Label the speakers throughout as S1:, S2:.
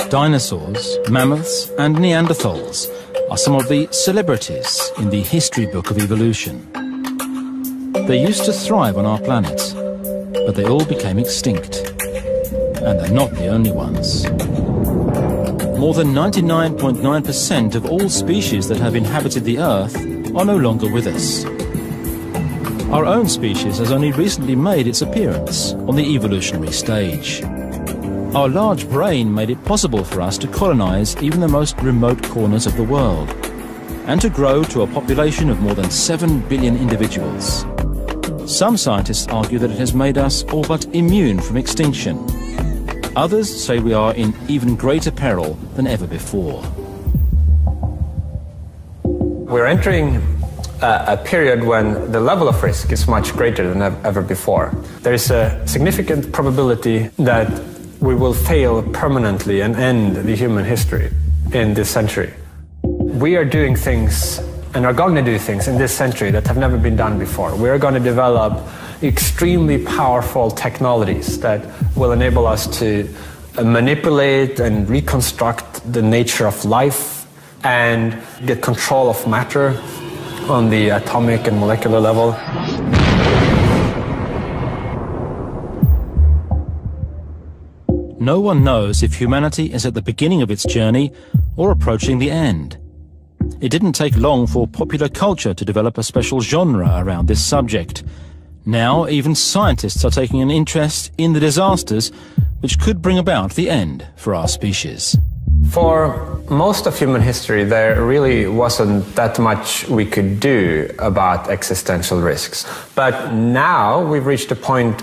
S1: Dinosaurs, mammoths and Neanderthals are some of the celebrities in the history book of evolution. They used to thrive on our planet, but they all became extinct. And they're not the only ones. More than 99.9% of all species that have inhabited the Earth are no longer with us. Our own species has only recently made its appearance on the evolutionary stage. Our large brain made it possible for us to colonize even the most remote corners of the world, and to grow to a population of more than 7 billion individuals. Some scientists argue that it has made us all but immune from extinction. Others say we are in even greater peril than ever before.
S2: We're entering a period when the level of risk is much greater than ever before. There is a significant probability that we will fail permanently and end the human history in this century. We are doing things and are going to do things in this century that have never been done before. We are going to develop extremely powerful technologies that will enable us to manipulate and reconstruct the nature of life and get control of matter on the atomic and molecular level.
S1: No one knows if humanity is at the beginning of its journey or approaching the end. It didn't take long for popular culture to develop a special genre around this subject. Now, even scientists are taking an interest in the disasters which could bring about the end for our species.
S2: For most of human history, there really wasn't that much we could do about existential risks. But now we've reached a point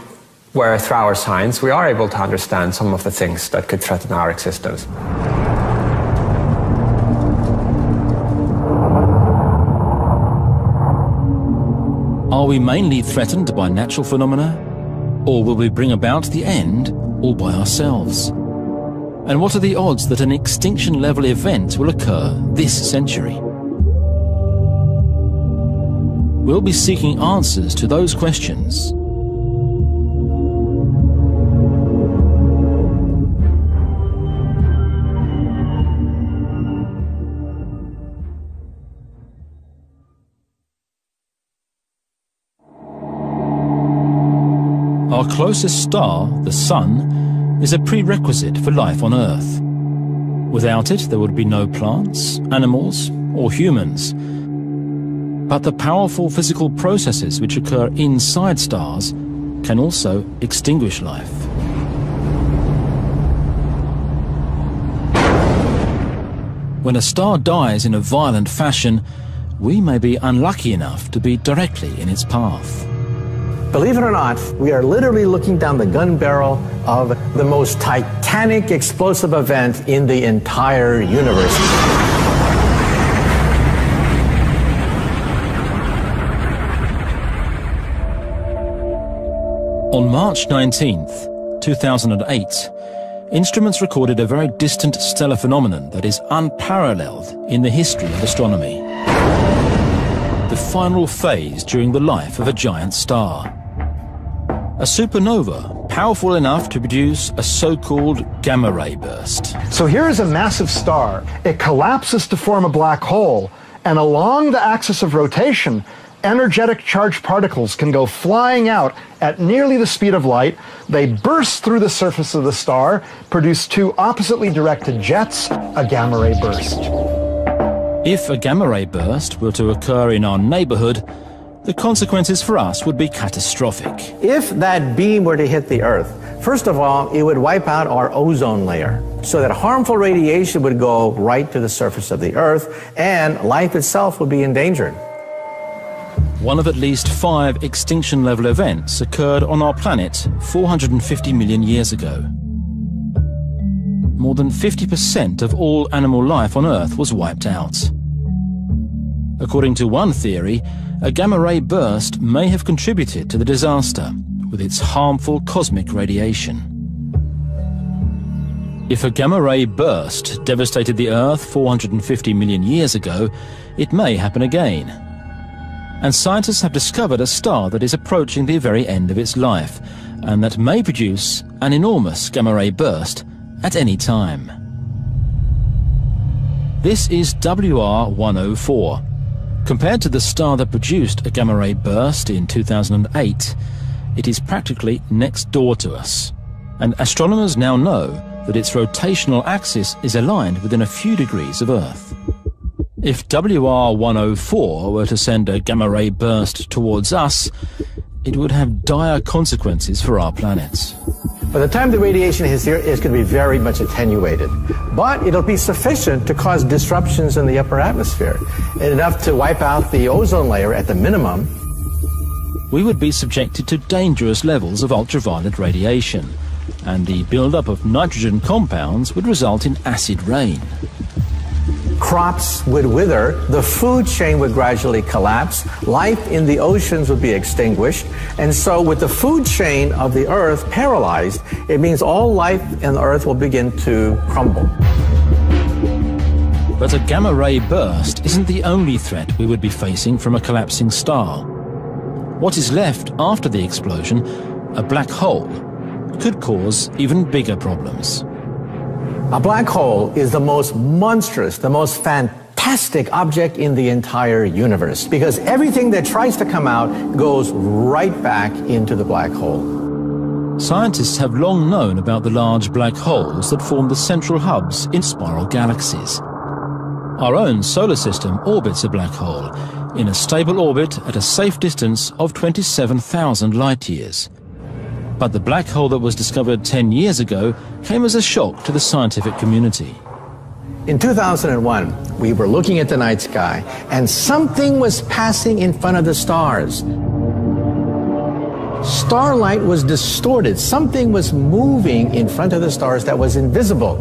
S2: where, through our science, we are able to understand some of the things that could threaten our existence.
S1: Are we mainly threatened by natural phenomena? Or will we bring about the end all by ourselves? And what are the odds that an extinction-level event will occur this century? We'll be seeking answers to those questions. Our closest star, the Sun, is a prerequisite for life on Earth. Without it, there would be no plants, animals, or humans. But the powerful physical processes which occur inside stars can also extinguish life. When a star dies in a violent fashion, we may be unlucky enough to be directly in its path.
S3: Believe it or not, we are literally looking down the gun barrel of the most titanic explosive event in the entire universe.
S1: On March 19th, 2008, instruments recorded a very distant stellar phenomenon that is unparalleled in the history of astronomy. The final phase during the life of a giant star. A supernova, powerful enough to produce a so-called gamma-ray burst.
S4: So here is a massive star. It collapses to form a black hole, and along the axis of rotation, energetic charged particles can go flying out at nearly the speed of light. They burst through the surface of the star, produce two oppositely directed jets, a gamma-ray burst.
S1: If a gamma-ray burst were to occur in our neighborhood, the consequences for us would be catastrophic.
S3: If that beam were to hit the Earth, first of all, it would wipe out our ozone layer, so that harmful radiation would go right to the surface of the Earth, and life itself would be endangered.
S1: One of at least 5 extinction-level events occurred on our planet 450 million years ago. More than 50% of all animal life on Earth was wiped out. According to one theory, a gamma-ray burst may have contributed to the disaster with its harmful cosmic radiation. If a gamma-ray burst devastated the Earth 450 million years ago, it may happen again. And scientists have discovered a star that is approaching the very end of its life, and that may produce an enormous gamma-ray burst at any time. This is WR104. Compared to the star that produced a gamma-ray burst in 2008, it is practically next door to us, and astronomers now know that its rotational axis is aligned within a few degrees of Earth. If WR104 were to send a gamma-ray burst towards us, it would have dire consequences for our planet.
S3: By the time the radiation hits here, it's going to be very much attenuated. But it'll be sufficient to cause disruptions in the upper atmosphere, enough to wipe out the ozone layer at the minimum.
S1: We would be subjected to dangerous levels of ultraviolet radiation, and the buildup of nitrogen compounds would result in acid rain.
S3: Crops would wither, the food chain would gradually collapse, life in the oceans would be extinguished, and so with the food chain of the Earth paralyzed, it means all life on the Earth will begin to crumble.
S1: But a gamma-ray burst isn't the only threat we would be facing from a collapsing star. What is left after the explosion, a black hole, could cause even bigger problems.
S3: A black hole is the most monstrous, the most fantastic object in the entire universe, because everything that tries to come out goes right back into the black hole.
S1: Scientists have long known about the large black holes that form the central hubs in spiral galaxies. Our own solar system orbits a black hole in a stable orbit at a safe distance of 27,000 light-years. But the black hole that was discovered 10 years ago came as a shock to the scientific community.
S3: In 2001, we were looking at the night sky, and something was passing in front of the stars. Starlight was distorted. Something was moving in front of the stars that was invisible.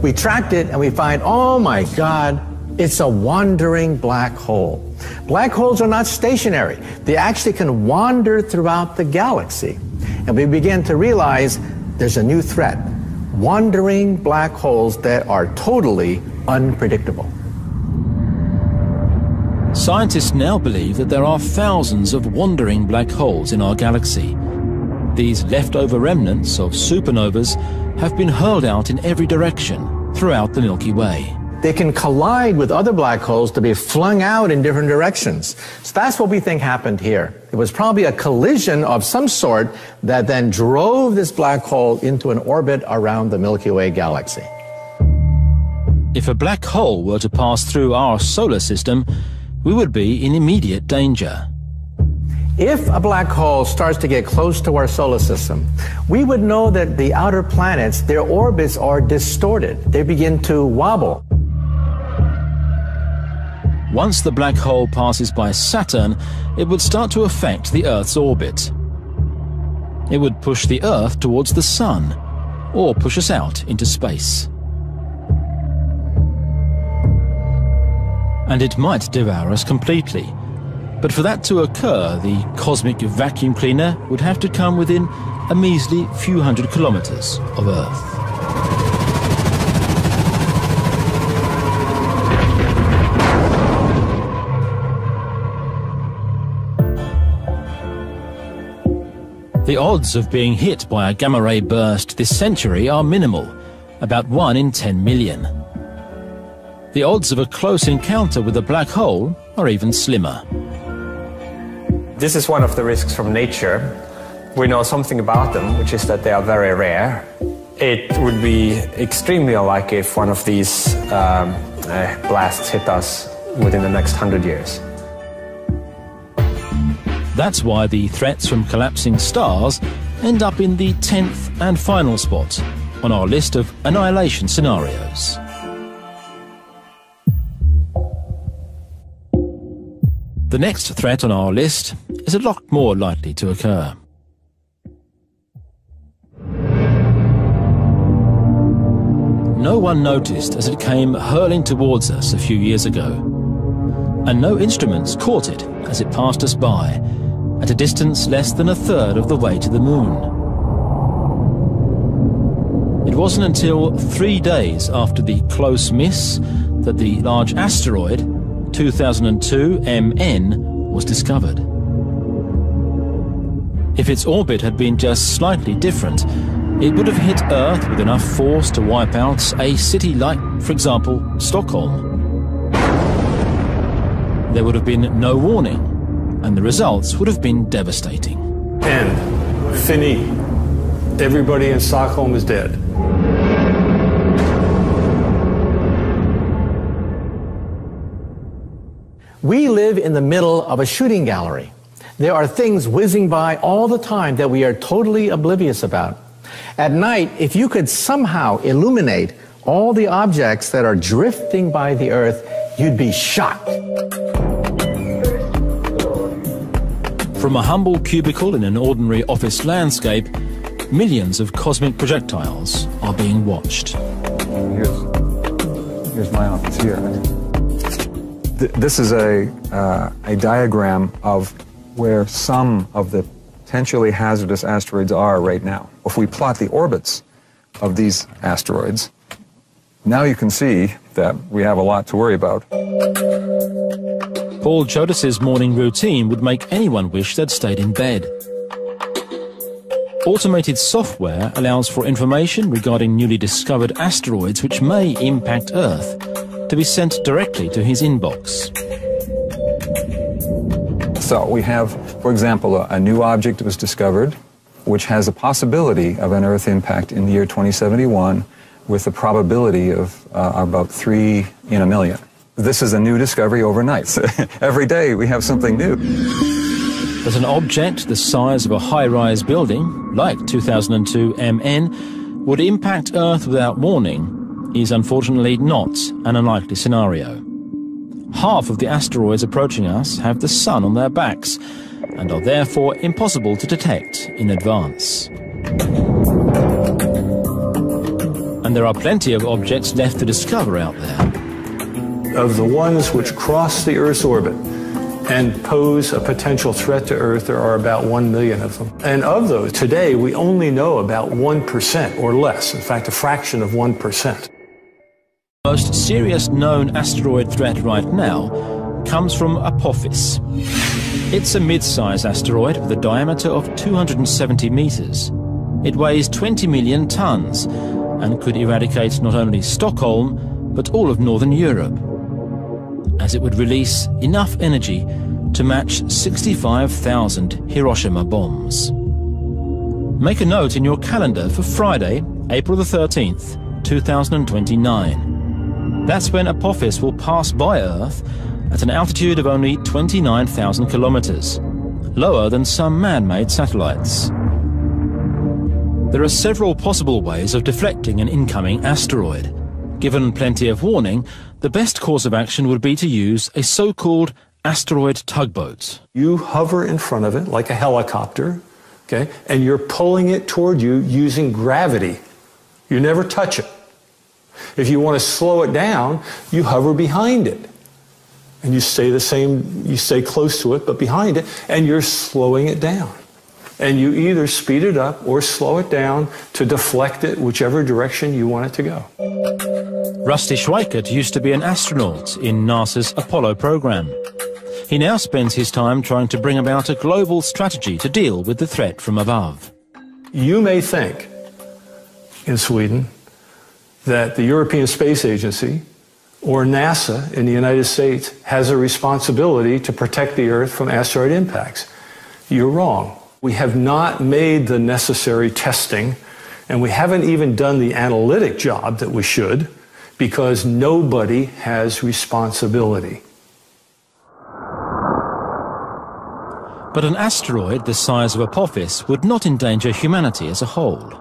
S3: We tracked it, and we find, oh my God, it's a wandering black hole. Black holes are not stationary. They actually can wander throughout the galaxy. And we began to realize there's a new threat. Wandering black holes that are totally unpredictable.
S1: Scientists now believe that there are thousands of wandering black holes in our galaxy. These leftover remnants of supernovas have been hurled out in every direction throughout the Milky Way.
S3: They can collide with other black holes to be flung out in different directions. So that's what we think happened here. It was probably a collision of some sort that then drove this black hole into an orbit around the Milky Way galaxy.
S1: If a black hole were to pass through our solar system, we would be in immediate danger.
S3: If a black hole starts to get close to our solar system, we would know that the outer planets, their orbits are distorted. They begin to wobble.
S1: Once the black hole passes by Saturn, it would start to affect the Earth's orbit. It would push the Earth towards the Sun, or push us out into space. And it might devour us completely. But for that to occur, the cosmic vacuum cleaner would have to come within a measly few hundred kilometers of Earth. The odds of being hit by a gamma-ray burst this century are minimal, about 1 in 10 million. The odds of a close encounter with a black hole are even slimmer.
S2: This is one of the risks from nature. We know something about them, which is that they are very rare. It would be extremely unlikely if one of these blasts hit us within the next 100 years.
S1: That's why the threats from collapsing stars end up in the 10th and final spot on our list of annihilation scenarios. The next threat on our list is a lot more likely to occur. No one noticed as it came hurling towards us a few years ago, and no instruments caught it as it passed us by, at a distance less than a third of the way to the moon. It wasn't until 3 days after the close miss that the large asteroid 2002 MN was discovered. If its orbit had been just slightly different, it would have hit Earth with enough force to wipe out a city like, for example, Stockholm. There would have been no warning, and the results would have been devastating.
S2: End. Fini. Everybody in Stockholm is dead.
S3: We live in the middle of a shooting gallery. There are things whizzing by all the time that we are totally oblivious about. At night, if you could somehow illuminate all the objects that are drifting by the Earth, you'd be shocked.
S1: From a humble cubicle in an ordinary office landscape, millions of cosmic projectiles are being watched.
S5: Here's my office here. This is a diagram of where some of the potentially hazardous asteroids are right now. If we plot the orbits of these asteroids, now you can see that we have a lot to worry about.
S1: Paul Jodas's morning routine would make anyone wish they'd stayed in bed. Automated software allows for information regarding newly discovered asteroids which may impact Earth to be sent directly to his inbox.
S5: So we have, for example, a new object was discovered which has a possibility of an Earth impact in the year 2071 with a probability of about 3 in a million. This is a new discovery overnight. Every day we have something new.
S1: But an object the size of a high-rise building, like 2002 MN, would impact Earth without warning is unfortunately not an unlikely scenario. Half of the asteroids approaching us have the sun on their backs and are therefore impossible to detect in advance. And there are plenty of objects left to discover out there.
S2: Of the ones which cross the Earth's orbit and pose a potential threat to Earth, there are about 1 million of them. And of those, today we only know about 1% or less, in fact a fraction of 1%.
S1: The most serious known asteroid threat right now comes from Apophis. It's a mid-size asteroid with a diameter of 270 meters. It weighs 20 million tons and could eradicate not only Stockholm, but all of northern Europe, as it would release enough energy to match 65,000 Hiroshima bombs. Make a note in your calendar for Friday, April the 13th, 2029. That's when Apophis will pass by Earth at an altitude of only 29,000 kilometers, lower than some man-made satellites. There are several possible ways of deflecting an incoming asteroid. Given plenty of warning, the best course of action would be to use a so-called asteroid tugboat.
S2: You hover in front of it like a helicopter, okay, and you're pulling it toward you using gravity. You never touch it. If you want to slow it down, you hover behind it. And you stay the same, you stay close to it, but behind it, and you're slowing it down. And you either speed it up or slow it down to deflect it whichever direction you want it to go.
S1: Rusty Schweikert used to be an astronaut in NASA's Apollo program. He now spends his time trying to bring about a global strategy to deal with the threat from above.
S2: You may think in Sweden that the European Space Agency or NASA in the United States has a responsibility to protect the Earth from asteroid impacts. You're wrong. We have not made the necessary testing, and we haven't even done the analytic job that we should, because nobody has responsibility.
S1: But an asteroid the size of Apophis would not endanger humanity as a whole.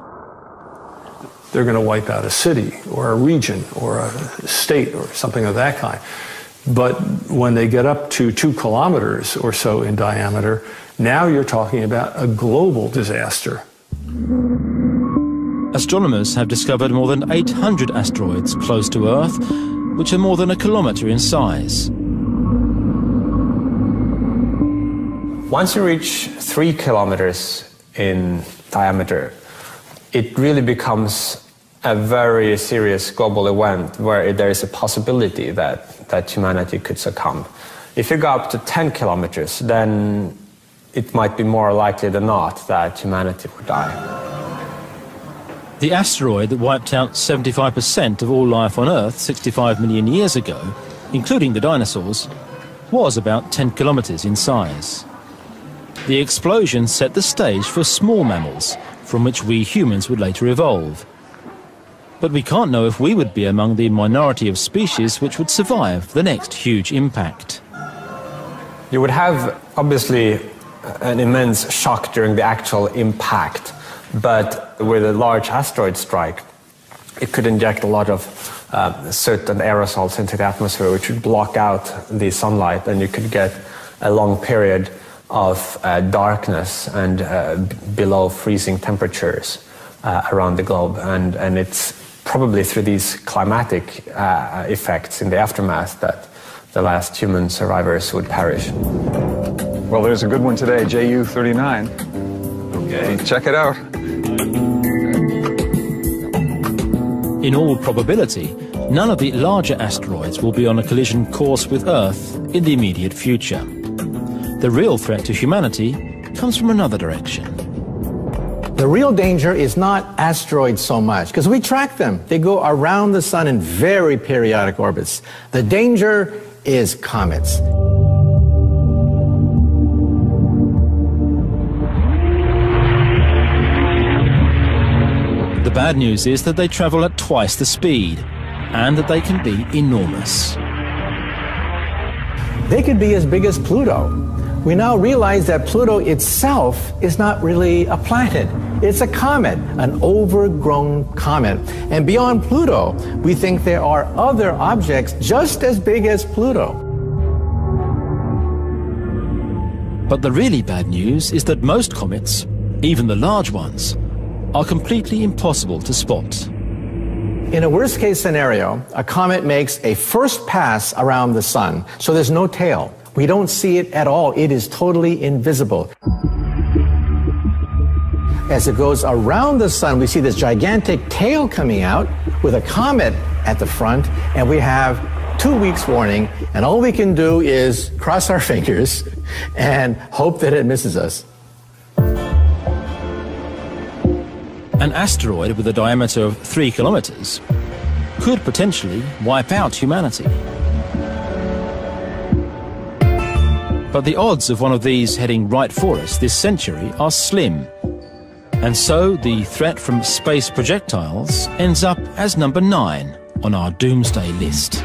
S2: They're going to wipe out a city or a region or a state or something of that kind. But when they get up to 2 kilometers or so in diameter, now you're talking about a global disaster.
S1: Astronomers have discovered more than 800 asteroids close to Earth, which are more than a kilometer in size.
S2: Once you reach 3 kilometers in diameter, it really becomes a very serious global event where there is a possibility that humanity could succumb. If you go up to 10 kilometers, then it might be more likely than not that humanity would die.
S1: The asteroid that wiped out 75% of all life on Earth 65 million years ago, including the dinosaurs, was about 10 kilometers in size. The explosion set the stage for small mammals, from which we humans would later evolve. But we can't know if we would be among the minority of species which would survive the next huge impact.
S2: You would have, obviously, an immense shock during the actual impact, but with a large asteroid strike, it could inject a lot of soot and aerosols into the atmosphere, which would block out the sunlight, and you could get a long period of darkness and below freezing temperatures around the globe. And it's probably through these climatic effects in the aftermath that the last human survivors would perish.
S5: Well, there's a good one today, JU-39. Okay, check it out.
S1: In all probability, none of the larger asteroids will be on a collision course with Earth in the immediate future. The real threat to humanity comes from another direction.
S3: The real danger is not asteroids so much, because we track them. They go around the sun in very periodic orbits. The danger is comets.
S1: The bad news is that they travel at twice the speed, and that they can be enormous.
S3: They could be as big as Pluto. We now realize that Pluto itself is not really a planet. It's a comet, an overgrown comet. And beyond Pluto, we think there are other objects just as big as Pluto.
S1: But the really bad news is that most comets, even the large ones, are completely impossible to spot.
S3: In a worst-case scenario, a comet makes a first pass around the sun, so there's no tail. We don't see it at all. It is totally invisible. As it goes around the sun, we see this gigantic tail coming out with a comet at the front, and we have 2 weeks warning, and all we can do is cross our fingers and hope that it misses us.
S1: An asteroid with a diameter of 3 kilometers could potentially wipe out humanity. But the odds of one of these heading right for us this century are slim. And so the threat from space projectiles ends up as number 9 on our doomsday list.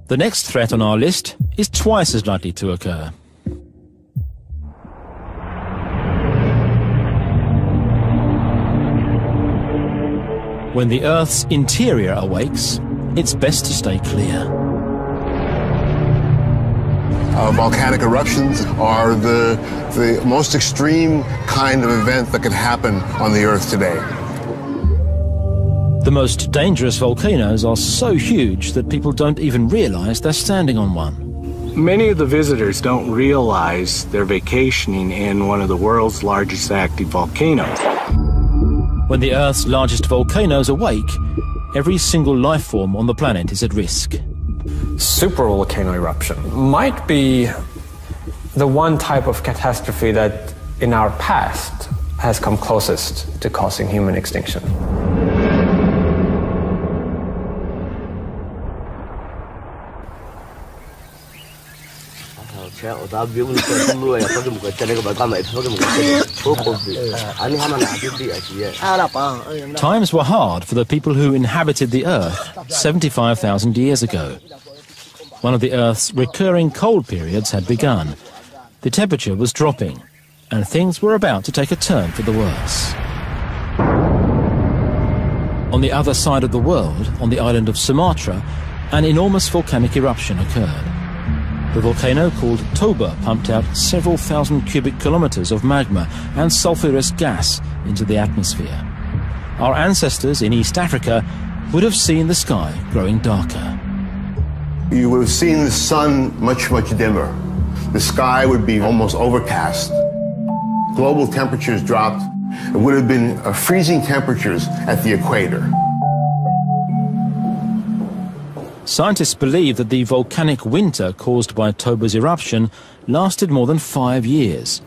S1: The next threat on our list is twice as likely to occur. When the Earth's interior awakes, it's best to stay clear.
S6: Volcanic eruptions are the most extreme kind of event that could happen on the Earth today.
S1: The most dangerous volcanoes are so huge that people don't even realize they're standing on one.
S7: Many of the visitors don't realize they're vacationing in one of the world's largest active volcanoes.
S1: When the Earth's largest volcanoes awake, every single life form on the planet is at risk.
S2: Supervolcano eruption might be the one type of catastrophe that in our past has come closest to causing human extinction.
S1: Times were hard for the people who inhabited the Earth 75,000 years ago. One of the Earth's recurring cold periods had begun. The temperature was dropping, and things were about to take a turn for the worse. On the other side of the world, on the island of Sumatra, an enormous volcanic eruption occurred. The volcano, called Toba, pumped out several thousand cubic kilometers of magma and sulfurous gas into the atmosphere. Our ancestors in East Africa would have seen the sky growing darker.
S6: You would have seen the sun much, much dimmer. The sky would be almost overcast. Global temperatures dropped. It would have been freezing temperatures at the equator.
S1: Scientists believe that the volcanic winter caused by Toba's eruption lasted more than 5 years,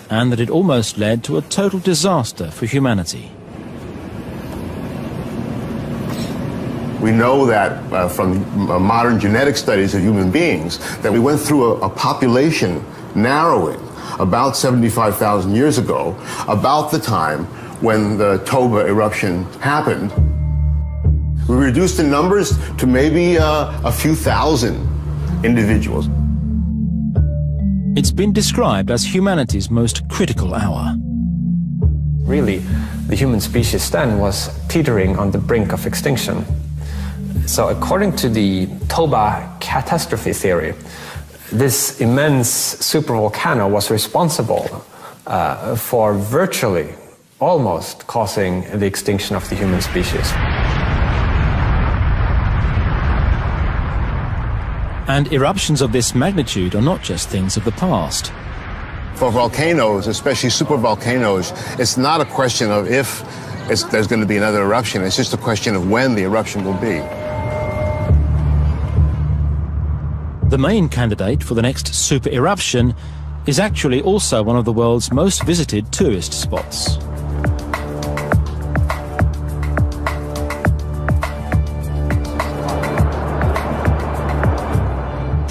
S1: and that it almost led to a total disaster for humanity.
S6: We know that from modern genetic studies of human beings that we went through a population narrowing about 75,000 years ago, about the time when the Toba eruption happened. We reduced the numbers to maybe a few thousand individuals.
S1: It's been described as humanity's most critical hour.
S2: Really, the human species then was teetering on the brink of extinction. So according to the Toba catastrophe theory, this immense supervolcano was responsible for virtually, almost causing the extinction of the human species.
S1: And eruptions of this magnitude are not just things of the past.
S6: For volcanoes, especially supervolcanoes, it's not a question of if there's going to be another eruption, it's just a question of when the eruption will be.
S1: The main candidate for the next super eruption is actually also one of the world's most visited tourist spots.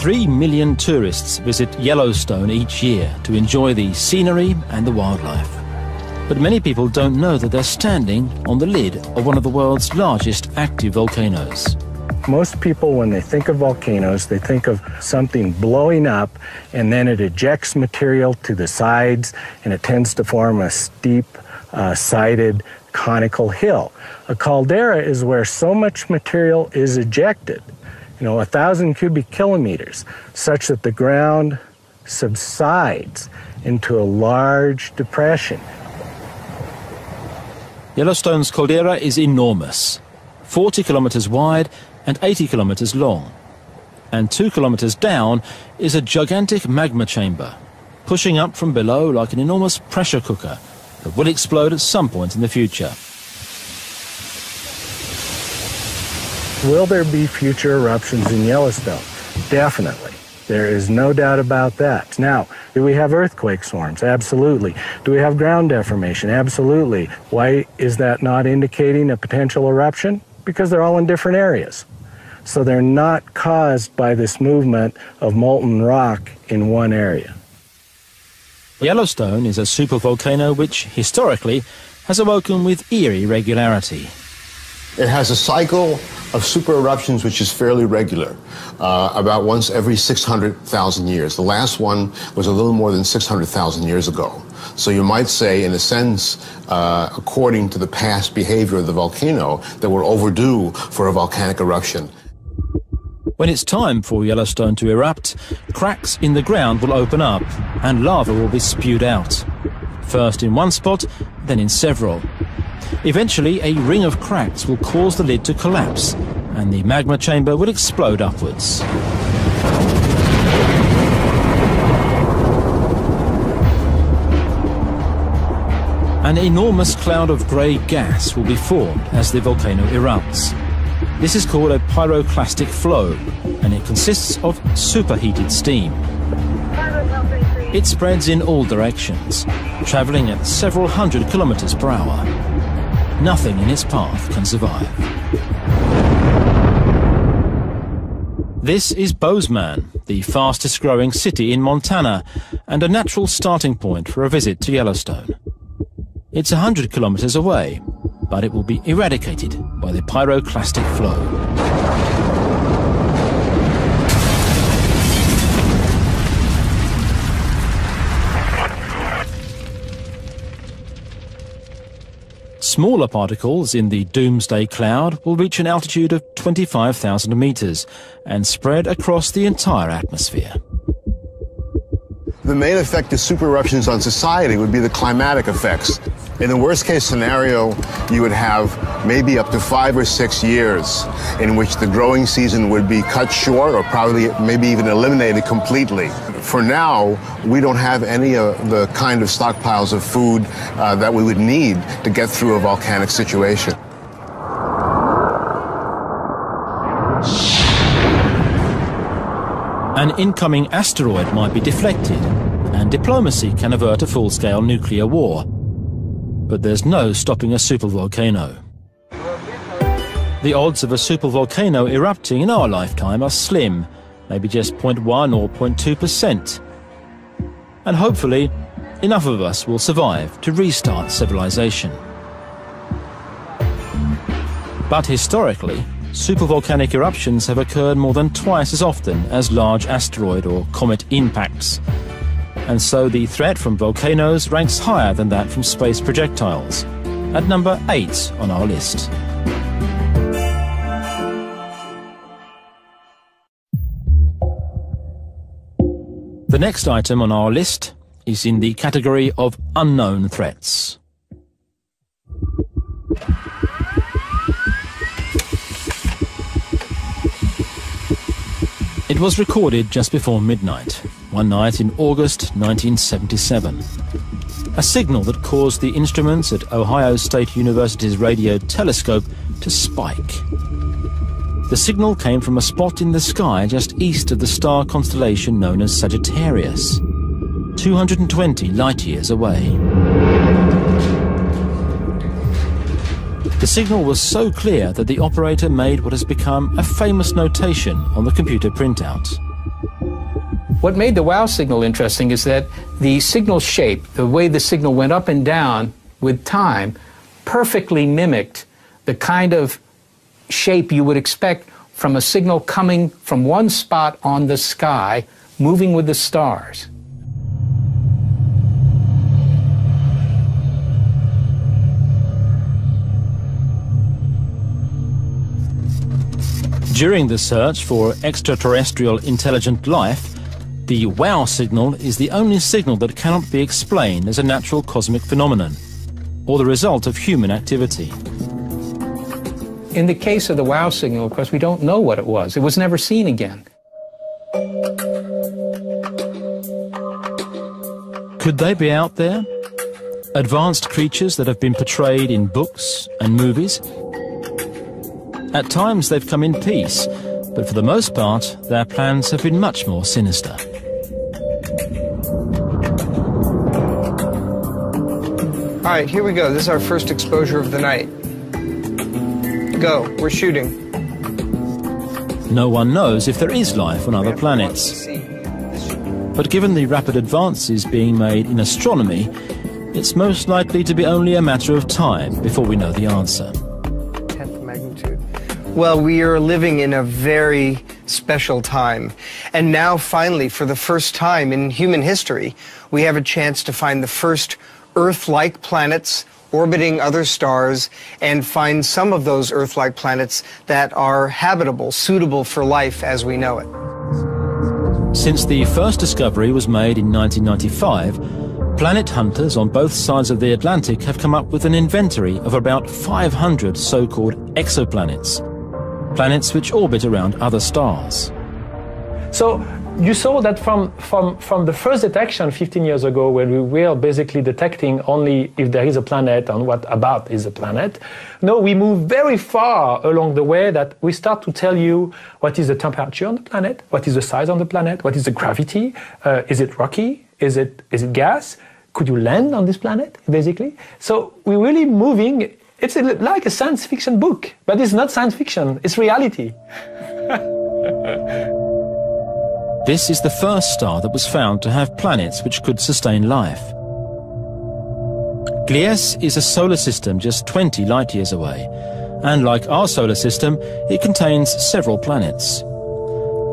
S1: Three million tourists visit Yellowstone each year to enjoy the scenery and the wildlife. But many people don't know that they're standing on the lid of one of the world's largest active volcanoes.
S7: Most people, when they think of volcanoes, they think of something blowing up and then it ejects material to the sides and it tends to form a steep sided conical hill. A caldera is where so much material is ejected, 1,000 cubic kilometers, such that the ground subsides into a large depression.
S1: Yellowstone's caldera is enormous, 40 kilometers wide and 80 kilometers long. And 2 kilometers down is a gigantic magma chamber, pushing up from below like an enormous pressure cooker that will explode at some point in the future.
S7: Will there be future eruptions in Yellowstone? Definitely. There is no doubt about that. Now, do we have earthquake swarms? Absolutely. Do we have ground deformation? Absolutely. Why is that not indicating a potential eruption? Because they're all in different areas. So they're not caused by this movement of molten rock in one area.
S1: Yellowstone is a supervolcano which, historically, has awoken with eerie regularity.
S6: It has a cycle of super eruptions which is fairly regular, about once every 600,000 years. The last one was a little more than 600,000 years ago. So you might say, in a sense, according to the past behavior of the volcano, that we're overdue for a volcanic eruption.
S1: When it's time for Yellowstone to erupt, cracks in the ground will open up and lava will be spewed out. First in one spot, then in several. Eventually, a ring of cracks will cause the lid to collapse and the magma chamber will explode upwards. An enormous cloud of grey gas will be formed as the volcano erupts. This is called a pyroclastic flow, and it consists of superheated steam. It spreads in all directions, travelling at several hundred kilometers per hour. Nothing in its path can survive. This is Bozeman, the fastest growing city in Montana, and a natural starting point for a visit to Yellowstone. It's 100 kilometers away, but it will be eradicated by the pyroclastic flow. Smaller particles in the doomsday cloud will reach an altitude of 25,000 meters and spread across the entire atmosphere.
S6: The main effect of super eruptions on society would be the climatic effects. In the worst case scenario, you would have maybe up to 5 or 6 years in which the growing season would be cut short or probably maybe even eliminated completely. For now, we don't have any of the kind of stockpiles of food that we would need to get through a volcanic situation.
S1: An incoming asteroid might be deflected, and diplomacy can avert a full-scale nuclear war. But there's no stopping a supervolcano. The odds of a supervolcano erupting in our lifetime are slim, maybe just 0.1 or 0.2%. And hopefully, enough of us will survive to restart civilization. But historically, supervolcanic eruptions have occurred more than twice as often as large asteroid or comet impacts. And so the threat from volcanoes ranks higher than that from space projectiles, at number 8 on our list. The next item on our list is in the category of unknown threats. It was recorded just before midnight, one night in August 1977. A signal that caused the instruments at Ohio State University's radio telescope to spike. The signal came from a spot in the sky just east of the star constellation known as Sagittarius, 220 light-years away. The signal was so clear that the operator made what has become a famous notation on the computer printout.
S8: What made the wow signal interesting is that the signal shape, the way the signal went up and down with time, perfectly mimicked the kind of shape you would expect from a signal coming from one spot on the sky, moving with the stars.
S1: During the search for extraterrestrial intelligent life, the wow signal is the only signal that cannot be explained as a natural cosmic phenomenon, or the result of human activity.
S8: In the case of the wow signal, of course, we don't know what it was. It was never seen again.
S1: Could they be out there? Advanced creatures that have been portrayed in books and movies? At times they've come in peace, but for the most part, their plans have been much more sinister.
S9: All right, here we go. This is our first exposure of the night. Go, we're shooting.
S1: No one knows if there is life on other planets. But given the rapid advances being made in astronomy, it's most likely to be only a matter of time before we know the answer.
S9: 10th magnitude. Well, we are living in a very special time. And now, finally, for the first time in human history, we have a chance to find the first Earth-like planets orbiting other stars and find some of those Earth-like planets that are habitable, suitable for life as we know it.
S1: Since the first discovery was made in 1995, planet hunters on both sides of the Atlantic have come up with an inventory of about 500 so-called exoplanets, planets which orbit around other stars.
S10: So you saw that from the first detection 15 years ago, when we were basically detecting only if there is a planet and what about is a planet. No, we move very far along the way that we start to tell you what is the temperature on the planet, what is the size on the planet, what is the gravity, is it rocky, is it gas, could you land on this planet, basically? So we're really moving. It's like a science fiction book, but it's not science fiction, it's reality.
S1: This is the first star that was found to have planets which could sustain life. Gliese is a solar system just 20 light-years away, and like our solar system, it contains several planets.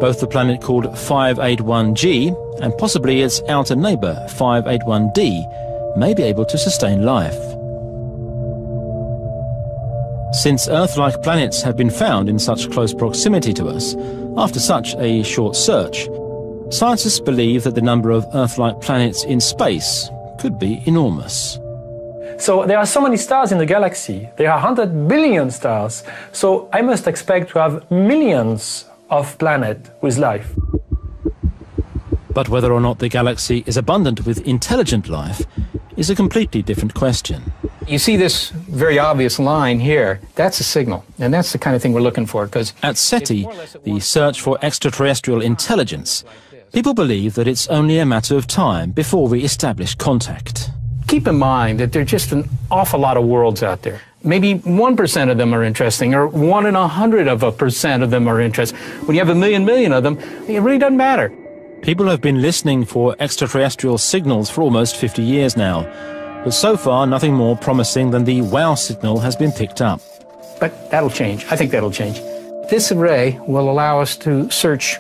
S1: Both the planet called 581G and possibly its outer neighbour 581D may be able to sustain life. Since Earth-like planets have been found in such close proximity to us, after such a short search, scientists believe that the number of Earth-like planets in space could be enormous.
S10: So there are so many stars in the galaxy. There are 100 billion stars. So I must expect to have millions of planets with life.
S1: But whether or not the galaxy is abundant with intelligent life is a completely different question.
S8: You see this very obvious line here, that's a signal, and that's the kind of thing we're looking for. Because
S1: at SETI, the search for extraterrestrial intelligence, people believe that it's only a matter of time before we establish contact.
S8: Keep in mind that there are just an awful lot of worlds out there. Maybe 1% of them are interesting, or 1 in 100% of them are interesting. When you have a million of them, it really doesn't matter.
S1: People have been listening for extraterrestrial signals for almost 50 years now, but so far nothing more promising than the WOW signal has been picked up.
S8: But that'll change. I think that'll change. This array will allow us to search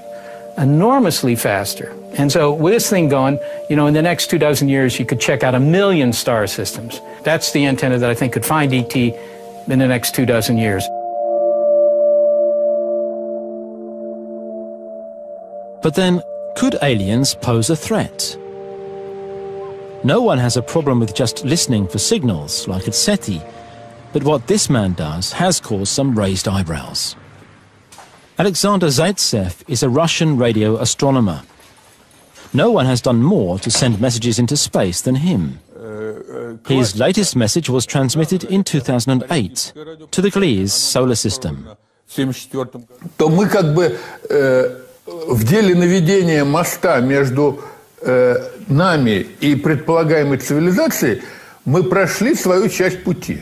S8: enormously faster. And so with this thing going, you know, in the next 24 years, you could check out 1 million star systems. That's the antenna that I think could find ET in the next 24 years.
S1: But then, could aliens pose a threat? No one has a problem with just listening for signals, like at SETI, but what this man does has caused some raised eyebrows. Alexander Zaitsev is a Russian radio astronomer. No one has done more to send messages into space than him. His latest message was transmitted in 2008 to the Gliese solar system.
S11: То мы как бы в деле наведения моста между нами и предполагаемой цивилизацией мы прошли свою часть пути.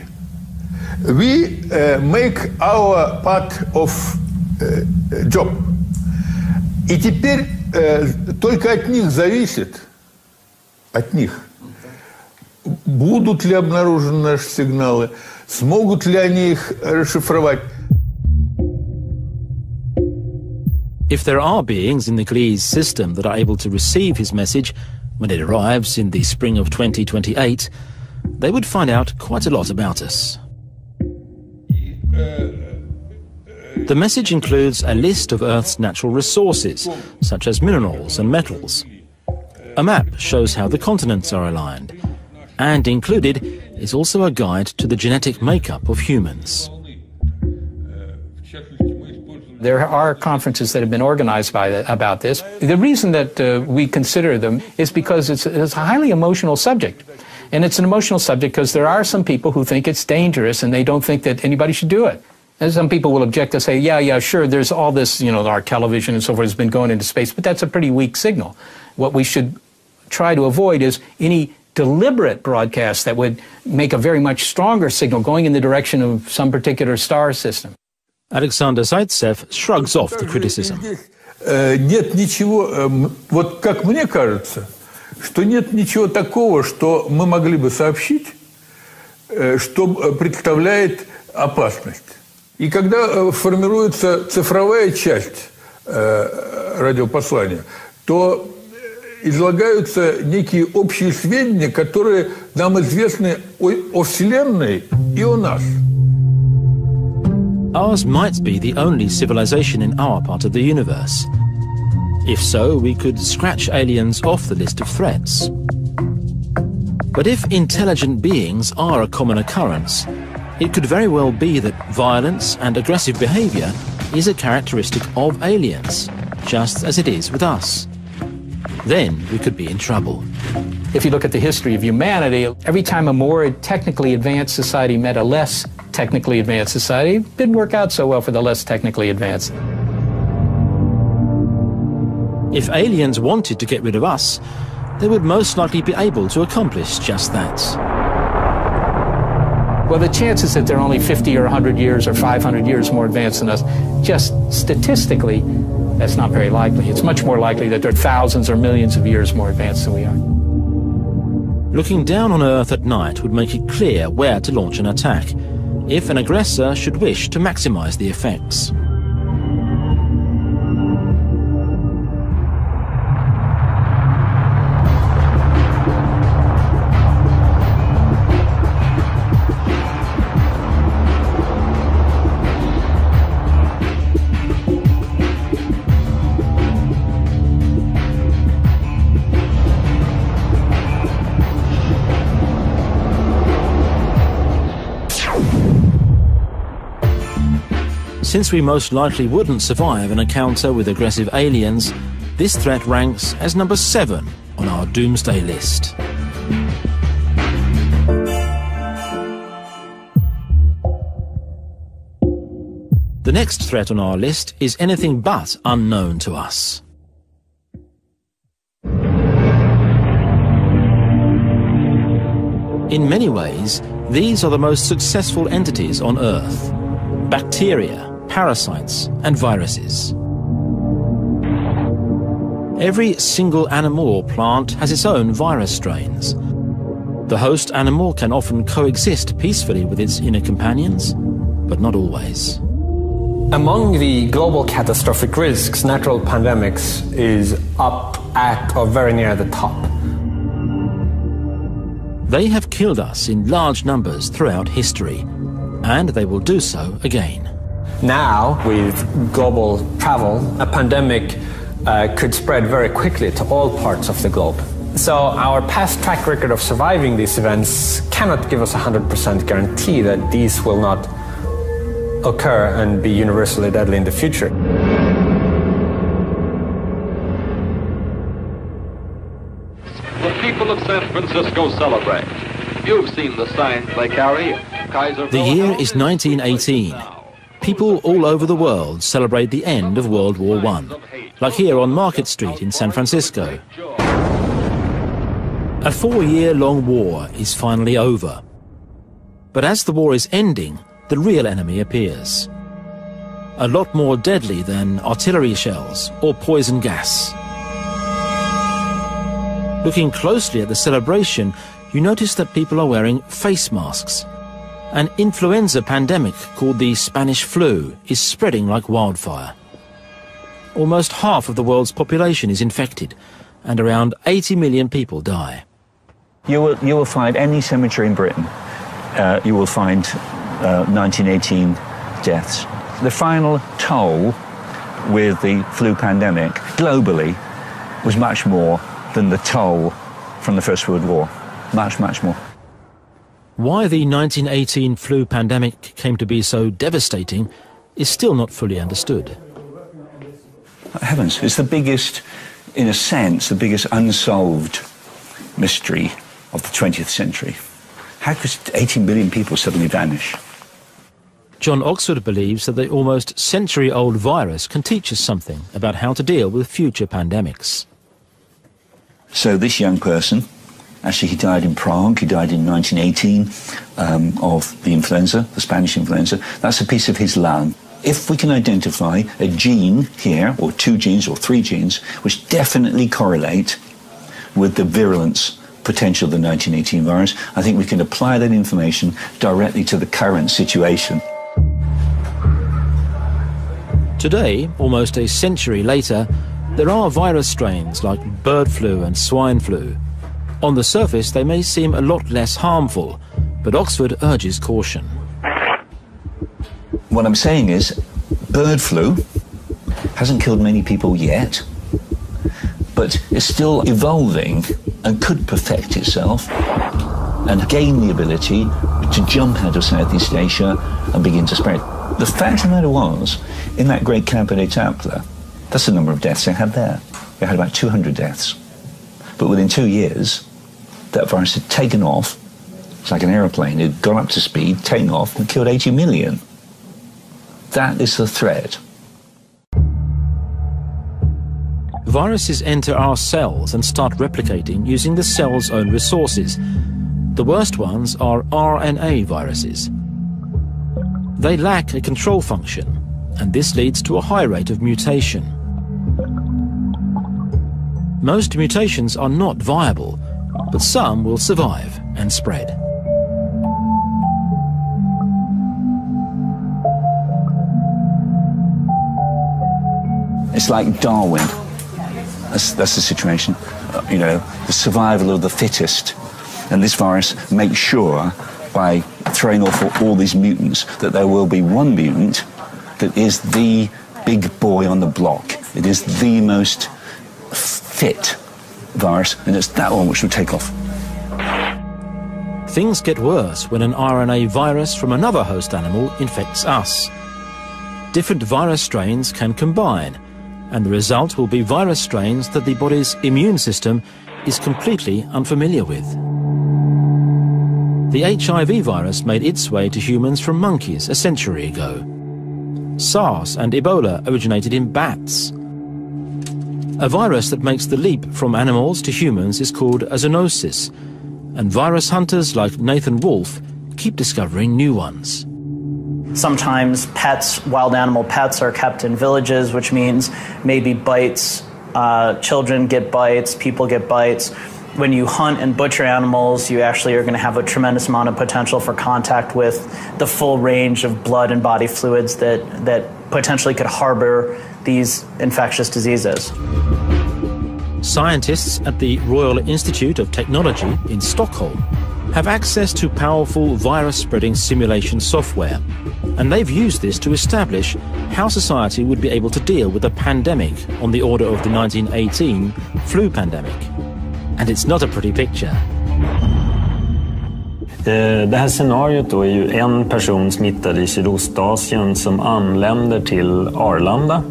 S11: We make our part of job. И теперь только от них зависит, от них, будут ли обнаружены наши сигналы, смогут ли они их расшифровать.
S1: If there are beings in the Gliese system that are able to receive his message when it arrives in the spring of 2028, they would find out quite a lot about us. The message includes a list of Earth's natural resources, such as minerals and metals. A map shows how the continents are aligned, and included is also a guide to the genetic makeup of humans.
S8: There are conferences that have been organized about this. The reason that we consider them is because it's a highly emotional subject. And it's an emotional subject because there are some people who think it's dangerous and they don't think that anybody should do it. And some people will object to say, yeah, sure, there's all this, you know, our television and so forth has been going into space, but that's a pretty weak signal. What we should try to avoid is any deliberate broadcast that would make a very much stronger signal going in the direction of some particular star system.
S1: Alexander Zaitsev shrugs off the criticism.
S11: Нет ничего, вот как мне кажется, что нет ничего такого, что мы могли бы сообщить, что представляет опасность. И когда формируется цифровая часть радиопослания, то излагаются некие общие сведения, которые нам известны о Вселенной и о нас.
S1: Ours might be the only civilization in our part of the universe. If so, we could scratch aliens off the list of threats. But if intelligent beings are a common occurrence, it could very well be that violence and aggressive behavior is a characteristic of aliens, just as it is with us. Then we could be in trouble.
S8: If you look at the history of humanity, every time a more technically advanced society met a less technically advanced society, it didn't work out so well for the less technically advanced.
S1: If aliens wanted to get rid of us, they would most likely be able to accomplish just that.
S8: Well, the chances that they're only 50 or 100 years or 500 years more advanced than us, just statistically, that's not very likely. It's much more likely that they're thousands or millions of years more advanced than we are.
S1: Looking down on Earth at night would make it clear where to launch an attack, if an aggressor should wish to maximize the effects. Since we most likely wouldn't survive an encounter with aggressive aliens, this threat ranks as number 7 on our doomsday list. The next threat on our list is anything but unknown to us. In many ways, these are the most successful entities on Earth: bacteria, parasites, and viruses. Every single animal or plant has its own virus strains. The host animal can often coexist peacefully with its inner companions, but not always.
S2: Among the global catastrophic risks, natural pandemics is up at or very near the top.
S1: They have killed us in large numbers throughout history, and they will do so again.
S2: Now, with global travel, a pandemic could spread very quickly to all parts of the globe. So our past track record of surviving these events cannot give us a 100% guarantee that these will not occur and be universally deadly in the future.
S12: The people of San Francisco celebrate. You've seen the signs they carry.
S1: The year is 1918. People all over the world celebrate the end of World War I, like here on Market Street in San Francisco. A 4-year-long war is finally over. But as the war is ending, the real enemy appears. A lot more deadly than artillery shells or poison gas. Looking closely at the celebration, you notice that people are wearing face masks. An influenza pandemic called the Spanish flu is spreading like wildfire. Almost half of the world's population is infected, and around 80 million people die.
S13: You will find any cemetery in Britain, you will find 1918 deaths. The final toll with the flu pandemic globally was much more than the toll from the First World War. Much, much more.
S1: Why the 1918 flu pandemic came to be so devastating is still not fully understood.
S13: Heavens, it's the biggest, in a sense, the biggest unsolved mystery of the 20th century. How could 18 billion people suddenly vanish?
S1: John Oxford believes that the almost century-old virus can teach us something about how to deal with future pandemics.
S13: So this young person, actually he died in Prague, he died in 1918 of the influenza, the Spanish influenza. That's a piece of his lung. If we can identify a gene here, or 2 genes or 3 genes, which definitely correlate with the virulence potential of the 1918 virus, I think we can apply that information directly to the current situation.
S1: Today, almost a century later, there are virus strains like bird flu and swine flu. On the surface, they may seem a lot less harmful, but Oxford urges caution.
S13: What I'm saying is, bird flu hasn't killed many people yet, but it's still evolving and could perfect itself and gain the ability to jump out of Southeast Asia and begin to spread. The fact of the matter was, in that great camp at Etaples, that's the number of deaths they had there. They had about 200 deaths. But within 2 years, that virus had taken off. It's like an aeroplane. It had gone up to speed, taken off, and killed 80 million. That is the threat.
S1: Viruses enter our cells and start replicating using the cell's own resources. The worst ones are RNA viruses. They lack a control function, and this leads to a high rate of mutation. Most mutations are not viable, but some will survive and spread.
S13: It's like Darwin. That's the situation. You know, the survival of the fittest. And this virus makes sure, by throwing off all these mutants, that there will be one mutant that is the big boy on the block. It is the most fit virus, and it's that one which will take off.
S1: Things get worse when an RNA virus from another host animal infects us. Different virus strains can combine, and the result will be virus strains that the body's immune system is completely unfamiliar with. The HIV virus made its way to humans from monkeys a century ago. SARS and Ebola originated in bats. A virus that makes the leap from animals to humans is called a zoonosis, and virus hunters like Nathan Wolfe keep discovering new ones.
S14: Sometimes pets, wild animal pets, are kept in villages, which means maybe bites, children get bites, people get bites. When you hunt and butcher animals, you actually are going to have a tremendous amount of potential for contact with the full range of blood and body fluids that potentially could harbor these infectious diseases.
S1: Scientists at the Royal Institute of Technology in Stockholm have access to powerful virus-spreading simulation software, and they've used this to establish how society would be able to deal with a pandemic on the order of the 1918 flu pandemic. And it's not a pretty picture.
S15: Det här scenariot då är ju en person smittad i Sydostasien som anländer till Arlanda.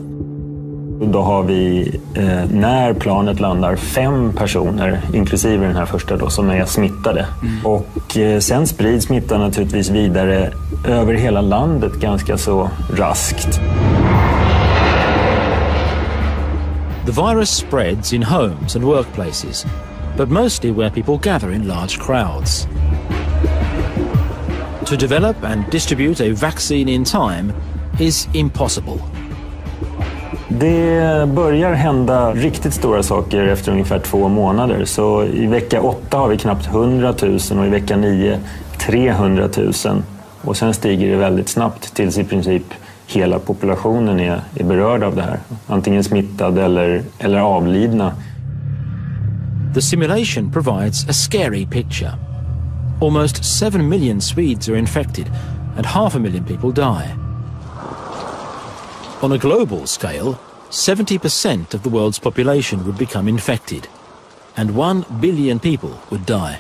S15: Då har vi, när planet landar, 5 personer, inklusive den här första då, som är smittade. Och sen sprids smittan naturligtvis vidare över hela landet ganska så raskt.
S1: The virus spreads in homes and workplaces, but mostly where people gather in large crowds. To develop and distribute a vaccine in time is impossible.
S15: Det börjar hända riktigt stora saker efter ungefär 2 månader. Så i vecka 8 har vi knappt 100 000 och i vecka 9 300 000. Och sen stiger det väldigt snabbt tills i princip hela populationen är berörd av det här. Antingen smittad eller avlidna.
S1: The simulation provides a scary picture. Almost 7 million Swedes are infected and 500,000 people die. On a global scale, 70% of the world's population would become infected, and 1 billion people would die.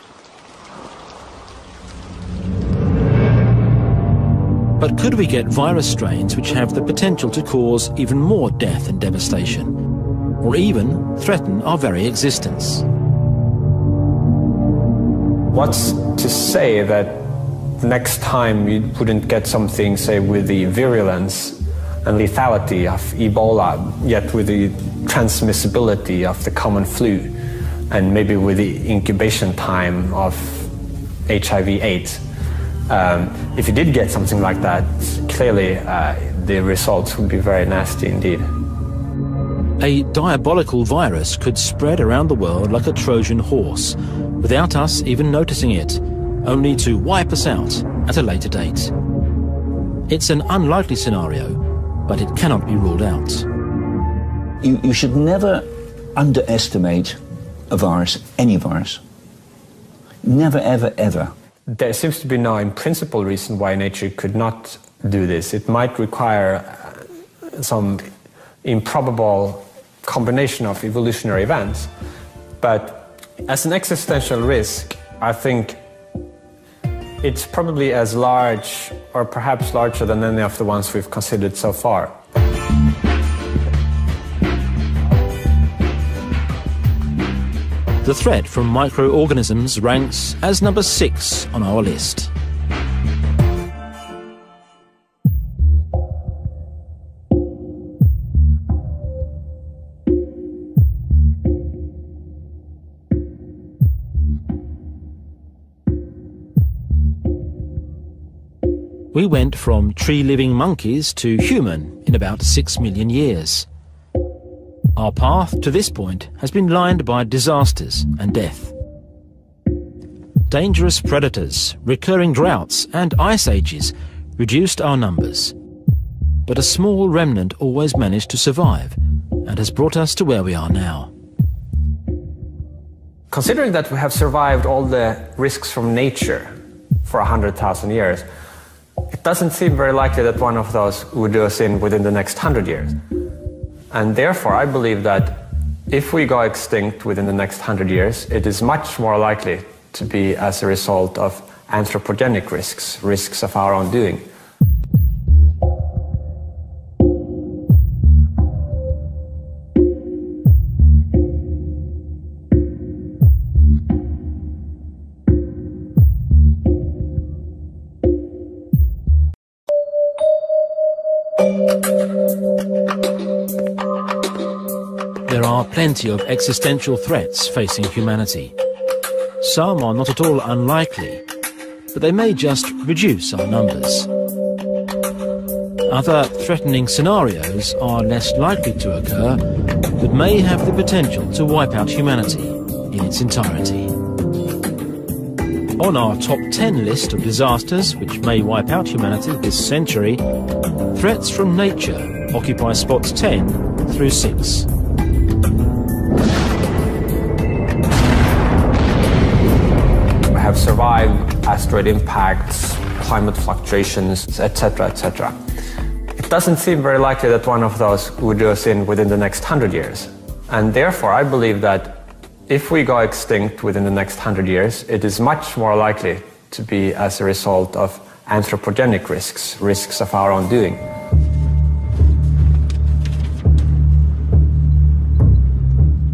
S1: But could we get virus strains which have the potential to cause even more death and devastation, or even threaten our very existence?
S2: What's to say that next time you wouldn't get something, say, with the virulence and lethality of Ebola, yet with the transmissibility of the common flu, and maybe with the incubation time of HIV/AIDS. If you did get something like that, clearly the results would be very nasty indeed.
S1: A diabolical virus could spread around the world like a Trojan horse, without us even noticing it, only to wipe us out at a later date. It's an unlikely scenario, but it cannot be ruled out.
S13: You should never underestimate a virus, any virus. Never, ever, ever.
S2: There seems to be no in principle reason why nature could not do this. It might require some improbable combination of evolutionary events, but as an existential risk, I think it's probably as large, or perhaps larger than any of the ones we've considered so far.
S1: The threat from microorganisms ranks as number 6 on our list. We went from tree-living monkeys to human in about 6 million years. Our path to this point has been lined by disasters and death. Dangerous predators, recurring droughts and ice ages reduced our numbers. But a small remnant always managed to survive and has brought us to where we are now.
S2: Considering that we have survived all the risks from nature for 100,000 years, it doesn't seem very likely that one of those would do us in within the next 100 years. And therefore, I believe that if we go extinct within the next 100 years, it is much more likely to be as a result of anthropogenic risks, risks of our own doing.
S1: There are plenty of existential threats facing humanity. Some are not at all unlikely, but they may just reduce our numbers. Other threatening scenarios are less likely to occur, but may have the potential to wipe out humanity in its entirety. On our top 10 list of disasters which may wipe out humanity this century, threats from nature occupy spots 10 through 6.
S2: We have survived asteroid impacts, climate fluctuations, etc., etc. It doesn't seem very likely that one of those would do us in within the next 100 years. And therefore, I believe that if we go extinct within the next 100 years, it is much more likely to be as a result of anthropogenic risks, risks of our own doing.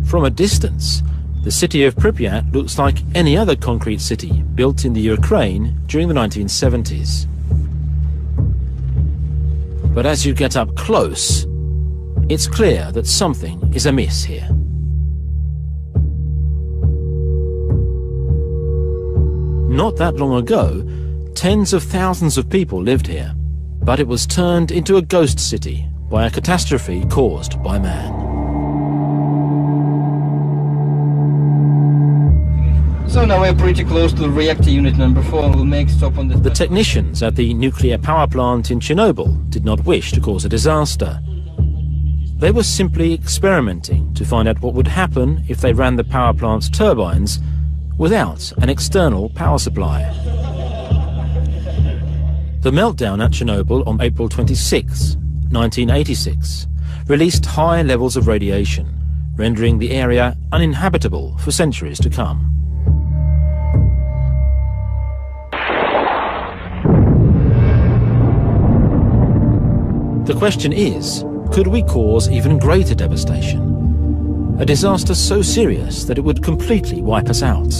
S1: From a distance, the city of Pripyat looks like any other concrete city built in the Ukraine during the 1970s. But as you get up close, it's clear that something is amiss here. Not that long ago, tens of thousands of people lived here, but it was turned into a ghost city by a catastrophe caused by man.
S16: So now we're pretty close to reactor unit number 4. We'll make stop on
S1: The technicians at the nuclear power plant in Chernobyl did not wish to cause a disaster. They were simply experimenting to find out what would happen if they ran the power plant's turbines without an external power supply. The meltdown at Chernobyl on April 26, 1986, released high levels of radiation, rendering the area uninhabitable for centuries to come. The question is, could we cause even greater devastation? A disaster so serious that it would completely wipe us out.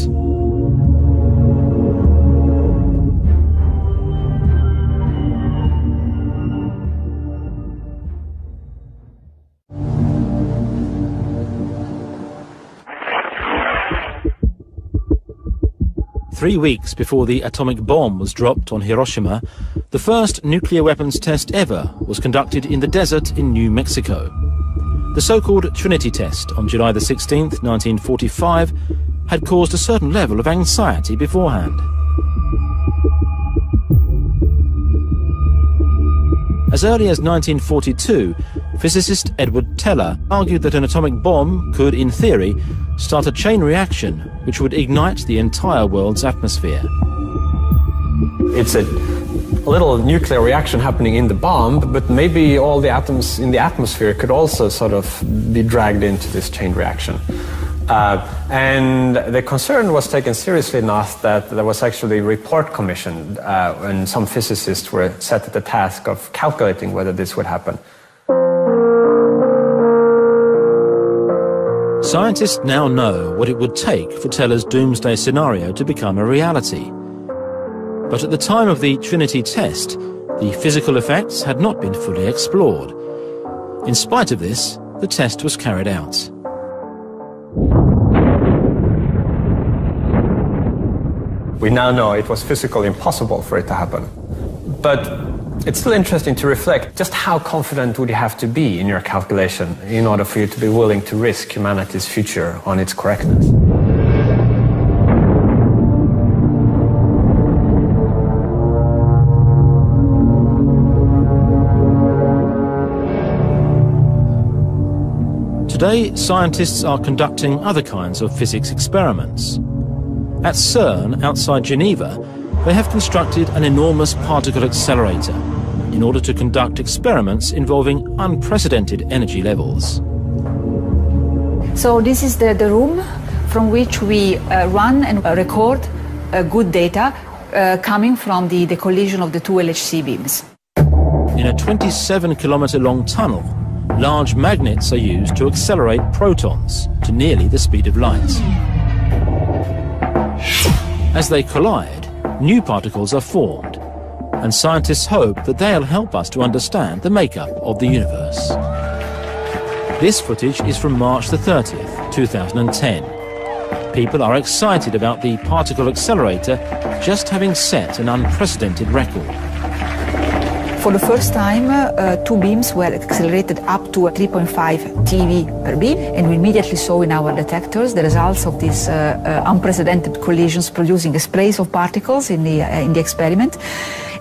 S1: Three weeks before the atomic bomb was dropped on Hiroshima, the first nuclear weapons test ever was conducted in the desert in New Mexico. The so-called Trinity test on July the 16th, 1945, had caused a certain level of anxiety beforehand. As early as 1942, physicist Edward Teller argued that an atomic bomb could, in theory, start a chain reaction which would ignite the entire world's atmosphere.
S2: It's a little nuclear reaction happening in the bomb, but maybe all the atoms in the atmosphere could also sort of be dragged into this chain reaction. And the concern was taken seriously enough that there was actually a report commissioned, and some physicists were set at the task of calculating whether this would happen.
S1: Scientists now know what it would take for Teller's doomsday scenario to become a reality. But at the time of the Trinity test, the physical effects had not been fully explored. In spite of this, the test was carried out.
S2: We now know it was physically impossible for it to happen. But it's still interesting to reflect just how confident would you have to be in your calculation in order for you to be willing to risk humanity's future on its correctness.
S1: Today, scientists are conducting other kinds of physics experiments. At CERN, outside Geneva, they have constructed an enormous particle accelerator in order to conduct experiments involving unprecedented energy levels.
S17: So this is the room from which we run and record good data coming from the collision of the two LHC beams.
S1: In a 27-kilometer-long tunnel, large magnets are used to accelerate protons to nearly the speed of light. As they collide, new particles are formed, and scientists hope that they'll help us to understand the makeup of the universe. This footage is from March the 30th, 2010. People are excited about the particle accelerator just having set an unprecedented record.
S17: For the first time, two beams were accelerated up to 3.5 TeV per beam, and we immediately saw in our detectors the results of these unprecedented collisions producing sprays of particles in the experiment.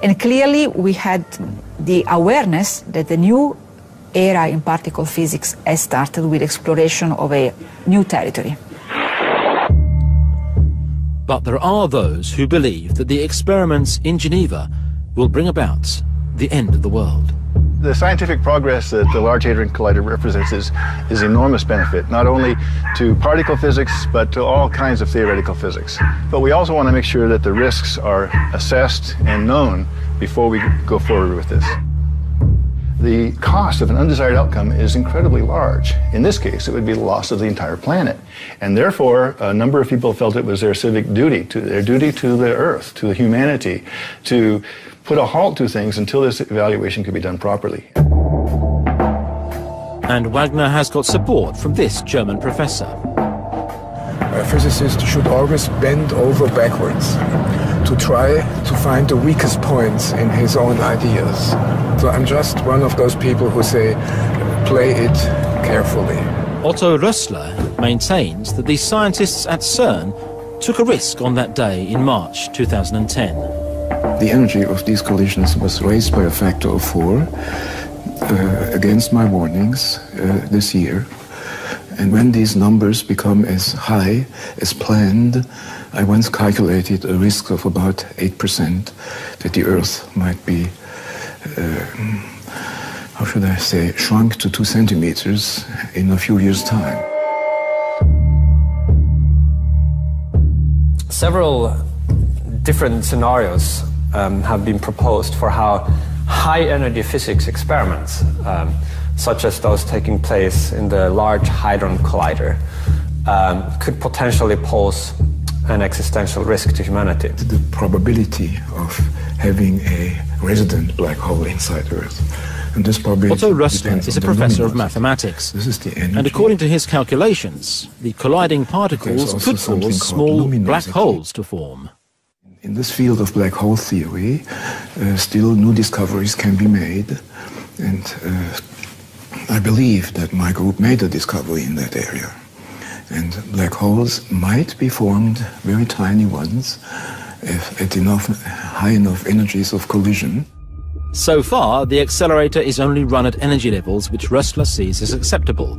S17: And clearly we had the awareness that the new era in particle physics has started with exploration of a new territory.
S1: But there are those who believe that the experiments in Geneva will bring about the end of the world.
S18: The scientific progress that the Large Hadron Collider represents is enormous benefit, not only to particle physics, but to all kinds of theoretical physics. But we also want to make sure that the risks are assessed and known before we go forward with this. The cost of an undesired outcome is incredibly large. In this case, it would be the loss of the entire planet. And therefore, a number of people felt it was their civic duty, their duty to the Earth, to humanity, to put a halt to things until this evaluation could be done properly.
S1: And Wagner has got support from this German professor.
S19: A physicist should always bend over backwards to try to find the weakest points in his own ideas. So I'm just one of those people who say, play it carefully.
S1: Otto Rössler maintains that the scientists at CERN took a risk on that day in March 2010.
S20: The energy of these collisions was raised by a factor of 4 against my warnings this year. And when these numbers become as high as planned, I once calculated a risk of about 8% that the Earth might be, how should I say, shrunk to 2 centimeters in a few years' time.
S2: Several different scenarios have been proposed for how high-energy physics experiments, such as those taking place in the Large Hadron Collider, could potentially pose an existential risk to humanity.
S20: The probability of having a resident black hole inside Earth. And this probability
S1: Otto Rössler is a professor of mathematics.
S20: This is the energy.
S1: And according to his calculations, the colliding particles could cause small black holes to form.
S20: In this field of black hole theory, still new discoveries can be made, and I believe that my group made a discovery in that area. And black holes might be formed, very tiny ones, at high enough energies of collision.
S1: So far, the accelerator is only run at energy levels which Rössler sees as acceptable.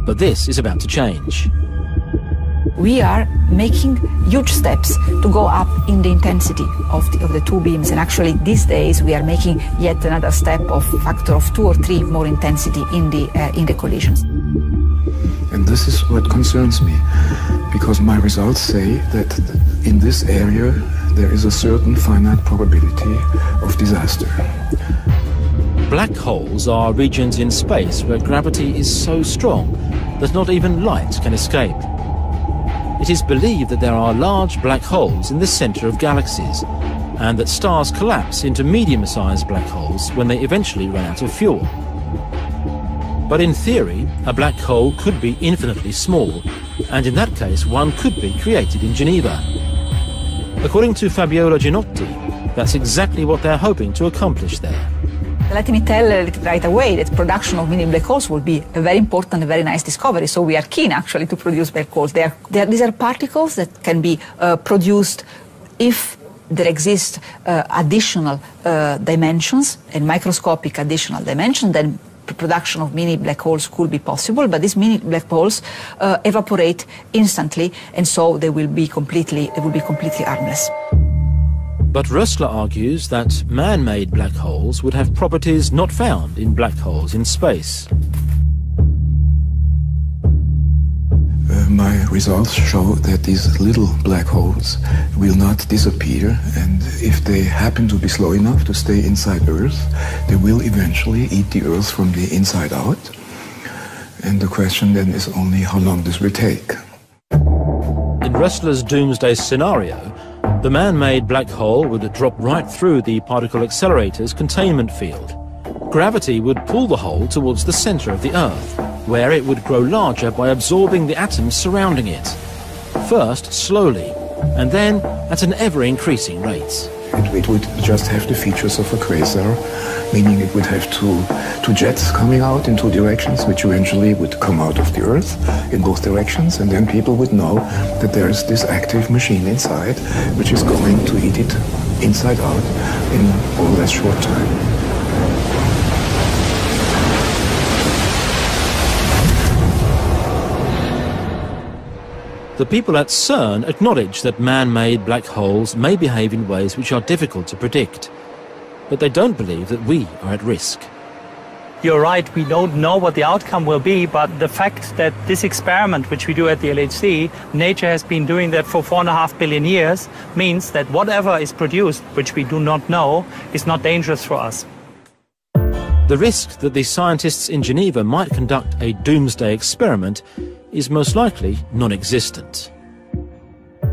S1: But this is about to change.
S17: We are making huge steps to go up in the intensity of the two beams, and actually these days we are making yet another step of factor of 2 or 3 more intensity in the collisions.
S20: And this is what concerns me, because my results say that in this area there is a certain finite probability of disaster.
S1: Black holes are regions in space where gravity is so strong that not even light can escape. It is believed that there are large black holes in the center of galaxies, and that stars collapse into medium-sized black holes when they eventually run out of fuel. But in theory, a black hole could be infinitely small, and in that case one could be created in Geneva. According to Fabiola Ginotti, that's exactly what they're hoping to accomplish there.
S17: Let me tell right away that production of mini black holes will be a very important, a very nice discovery. So we are keen actually to produce black holes. These are particles that can be produced if there exist additional dimensions and microscopic additional dimensions. Then production of mini black holes could be possible, but these mini black holes evaporate instantly, and so they will be completely harmless.
S1: But Rössler argues that man-made black holes would have properties not found in black holes in space.
S20: My results show that these little black holes will not disappear, and if they happen to be slow enough to stay inside Earth, they will eventually eat the Earth from the inside out. And the question then is only how long this will take.
S1: In Rössler's doomsday scenario, the man-made black hole would drop right through the particle accelerator's containment field, Gravity would pull the hole towards the centre of the Earth, where it would grow larger by absorbing the atoms surrounding it. First slowly, and then at an ever-increasing rate.
S20: It would just have the features of a quasar, meaning it would have two jets coming out in two directions, which eventually would come out of the Earth in both directions, and then people would know that there is this active machine inside, which is going to eat it inside out in more or less short time.
S1: The people at CERN acknowledge that man-made black holes may behave in ways which are difficult to predict, but they don't believe that we are at risk.
S21: You're right, we don't know what the outcome will be, but the fact that this experiment, which we do at the LHC, nature has been doing that for 4.5 billion years, means that whatever is produced, which we do not know, is not dangerous for us.
S1: The risk that the scientists in Geneva might conduct a doomsday experiment is most likely non-existent.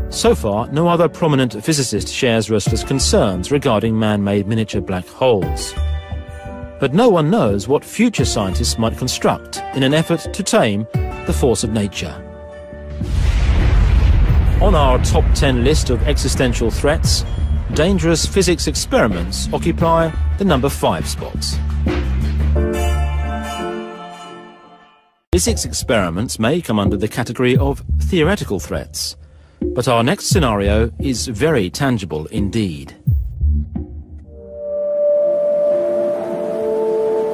S1: So far, no other prominent physicist shares Rössler's concerns regarding man-made miniature black holes. But no one knows what future scientists might construct in an effort to tame the force of nature. On our top 10 list of existential threats, dangerous physics experiments occupy the number 5 spot. Physics experiments may come under the category of theoretical threats, but our next scenario is very tangible indeed.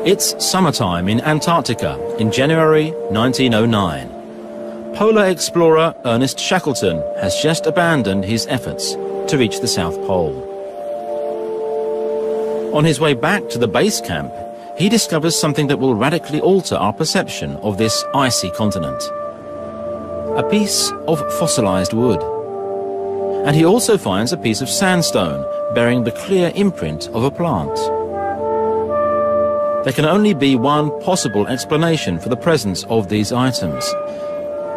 S1: It's summertime in Antarctica in January 1909. Polar explorer Ernest Shackleton has just abandoned his efforts to reach the South Pole. On his way back to the base camp, he discovers something that will radically alter our perception of this icy continent. A piece of fossilized wood. And he also finds a piece of sandstone bearing the clear imprint of a plant. There can only be one possible explanation for the presence of these items.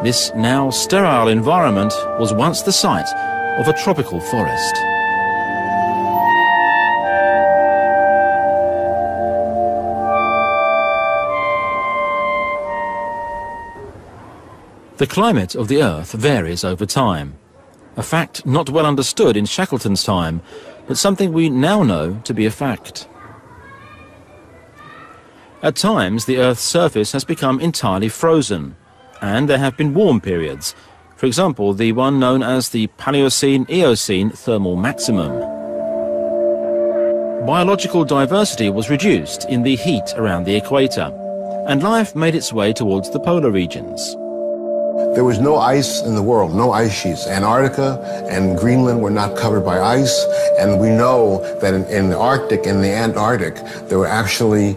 S1: This now sterile environment was once the site of a tropical forest. The climate of the Earth varies over time, a fact not well understood in Shackleton's time, but something we now know to be a fact. At times, the Earth's surface has become entirely frozen, and there have been warm periods, for example, the one known as the Paleocene-Eocene thermal maximum. Biological diversity was reduced in the heat around the equator, and life made its way towards the polar regions.
S6: There was no ice in the world, no ice sheets. Antarctica and Greenland were not covered by ice, and we know that in the Arctic and the Antarctic, there were actually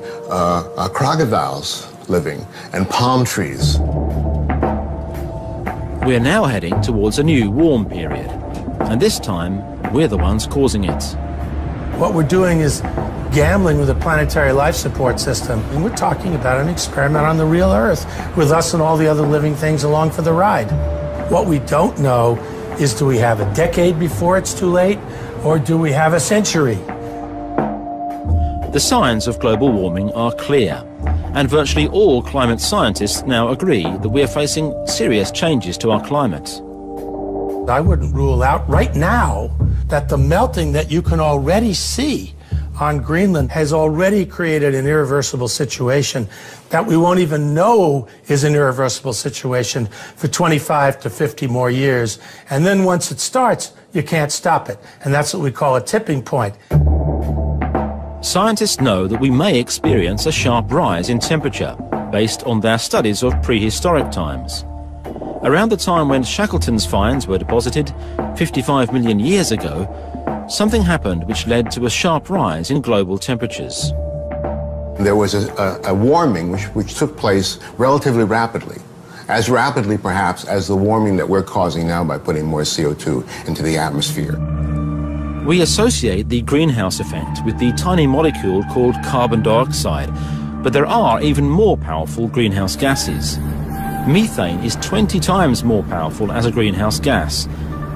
S6: crocodiles living and palm trees.
S1: We're now heading towards a new warm period, and this time we're the ones causing it.
S22: What we're doing is gambling with a planetary life support system. And we're talking about an experiment on the real Earth with us and all the other living things along for the ride. What we don't know is, do we have a decade before it's too late, or do we have a century?
S1: The signs of global warming are clear, and virtually all climate scientists now agree that we are facing serious changes to our climate.
S22: I wouldn't rule out right now that the melting that you can already see on Greenland has already created an irreversible situation that we won't even know is an irreversible situation for 25 to 50 more years. And then once it starts, you can't stop it. And that's what we call a tipping point.
S1: Scientists know that we may experience a sharp rise in temperature based on their studies of prehistoric times. Around the time when Shackleton's finds were deposited, 55 million years ago, something happened which led to a sharp rise in global temperatures.
S6: There was a warming which took place relatively rapidly, as rapidly perhaps as the warming that we're causing now by putting more CO2 into the atmosphere.
S1: We associate the greenhouse effect with the tiny molecule called carbon dioxide, but there are even more powerful greenhouse gases. Methane is 20 times more powerful as a greenhouse gas,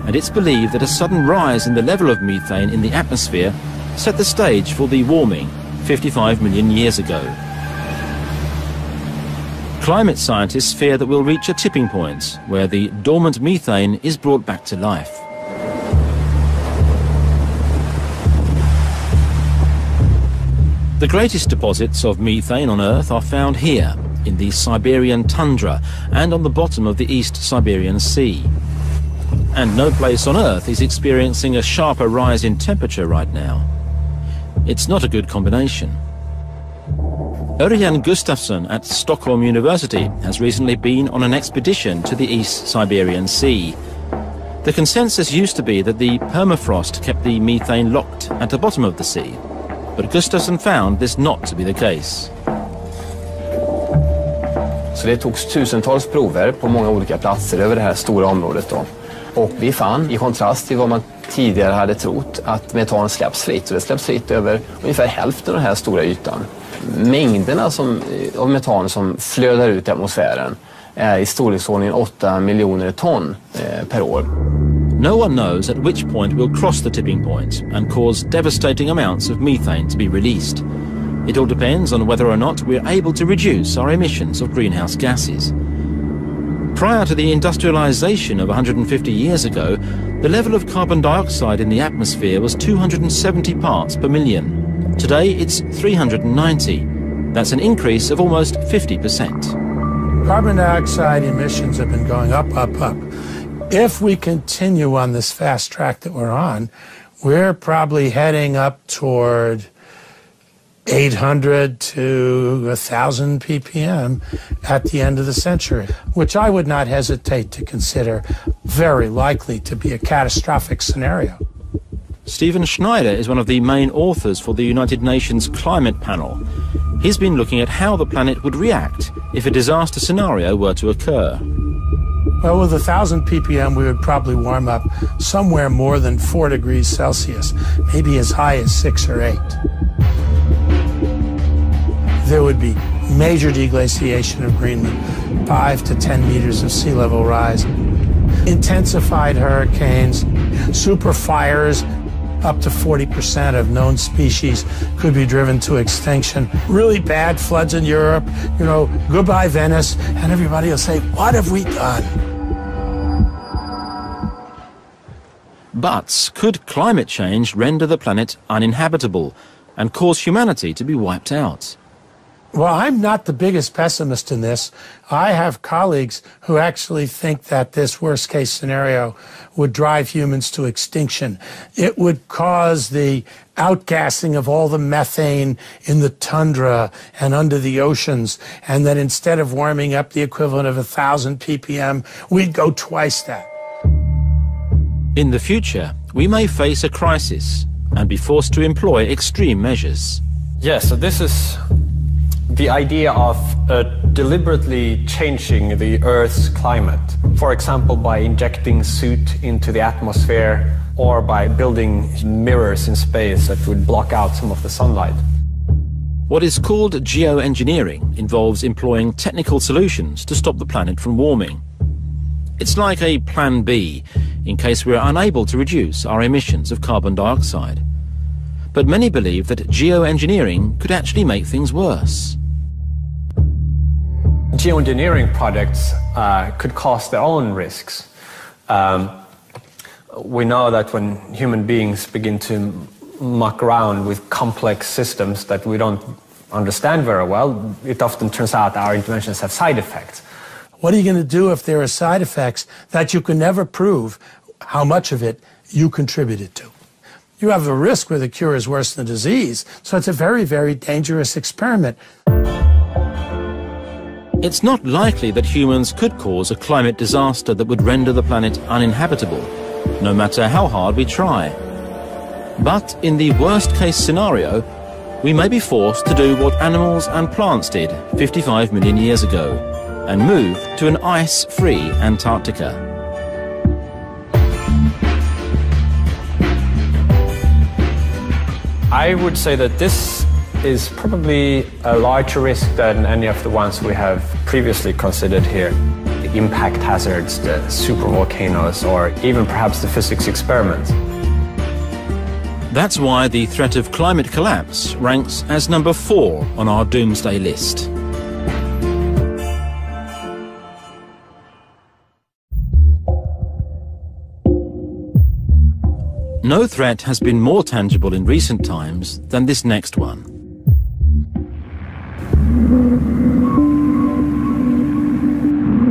S1: and it's believed that a sudden rise in the level of methane in the atmosphere set the stage for the warming 55 million years ago. Climate scientists fear that we'll reach a tipping point where the dormant methane is brought back to life. The greatest deposits of methane on Earth are found here, in the Siberian tundra and on the bottom of the East Siberian Sea. And no place on Earth is experiencing a sharper rise in temperature right now. It's not a good combination. Örjan Gustafsson at Stockholm University has recently been on an expedition to the East Siberian Sea. The consensus used to be that the permafrost kept the methane locked at the bottom of the sea, but Gustafsson found this not to be the case.
S4: Så det togs tusentals prover på många olika platser över det här stora området då. Och vi fann, i kontrast till vad man tidigare hade trott, att metan släpps fritt. Så det släpps fritt över ungefär hälften av den här stora ytan. Mängderna av metan som flödar ut i atmosfären är i storleksordningen 8 miljoner ton per år.
S1: No one knows at which point we'll cross the tipping point and cause devastating amounts of methane to be released. It all depends on whether or not we're able to reduce our emissions of greenhouse gases. Prior to the industrialization of 150 years ago, the level of carbon dioxide in the atmosphere was 270 parts per million. Today it's 390. That's an increase of almost 50%.
S22: Carbon dioxide emissions have been going up, up, up. If we continue on this fast track that we're on, we're probably heading up toward 800 to 1,000 ppm at the end of the century, which I would not hesitate to consider very likely to be a catastrophic scenario.
S1: Stephen Schneider is one of the main authors for the United Nations Climate Panel. He's been looking at how the planet would react if a disaster scenario were to occur.
S22: Well, with 1,000 ppm, we would probably warm up somewhere more than 4 degrees Celsius, maybe as high as 6 or 8. There would be major deglaciation of Greenland, 5 to 10 meters of sea level rise, intensified hurricanes, super fires. Up to 40% of known species could be driven to extinction. Really bad floods in Europe, goodbye Venice, and everybody will say, what have we done?
S1: But could climate change render the planet uninhabitable and cause humanity to be wiped out?
S22: Well, I'm not the biggest pessimist in this. I have colleagues who actually think that this worst-case scenario would drive humans to extinction. It would cause the outgassing of all the methane in the tundra and under the oceans, and that instead of warming up the equivalent of 1,000 ppm, we'd go twice that.
S1: In the future, we may face a crisis and be forced to employ extreme measures.
S2: Yes, so this is the idea of deliberately changing the Earth's climate. For example, by injecting soot into the atmosphere or by building mirrors in space that would block out some of the sunlight.
S1: What is called geoengineering involves employing technical solutions to stop the planet from warming. It's like a plan B in case we're unable to reduce our emissions of carbon dioxide. But many believe that geoengineering could actually make things worse.
S2: Geoengineering projects could cause their own risks. We know that when human beings begin to muck around with complex systems that we don't understand very well, it often turns out our interventions have side effects.
S22: What are you going to do if there are side effects that you can never prove how much of it you contributed to? You have a risk where the cure is worse than the disease, so it's a very, very dangerous experiment.
S1: It's not likely that humans could cause a climate disaster that would render the planet uninhabitable, no matter how hard we try. But in the worst-case scenario, we may be forced to do what animals and plants did 55 million years ago, and move to an ice-free Antarctica.
S2: I would say that this is probably a larger risk than any of the ones we have previously considered here. The impact hazards, the supervolcanoes, or even perhaps the physics experiments.
S1: That's why the threat of climate collapse ranks as number 4 on our doomsday list. No threat has been more tangible in recent times than this next one.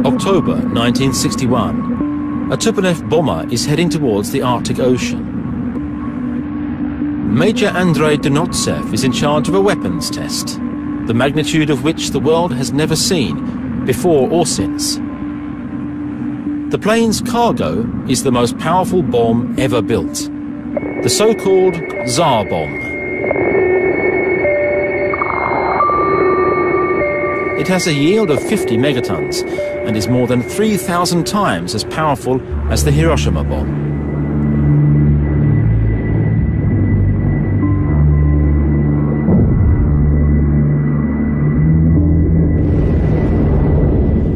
S1: October 1961. A Tupolev bomber is heading towards the Arctic Ocean. Major Andrei Donotsev is in charge of a weapons test, the magnitude of which the world has never seen, before or since. The plane's cargo is the most powerful bomb ever built, the so-called Tsar bomb. It has a yield of 50 megatons and is more than 3,000 times as powerful as the Hiroshima bomb.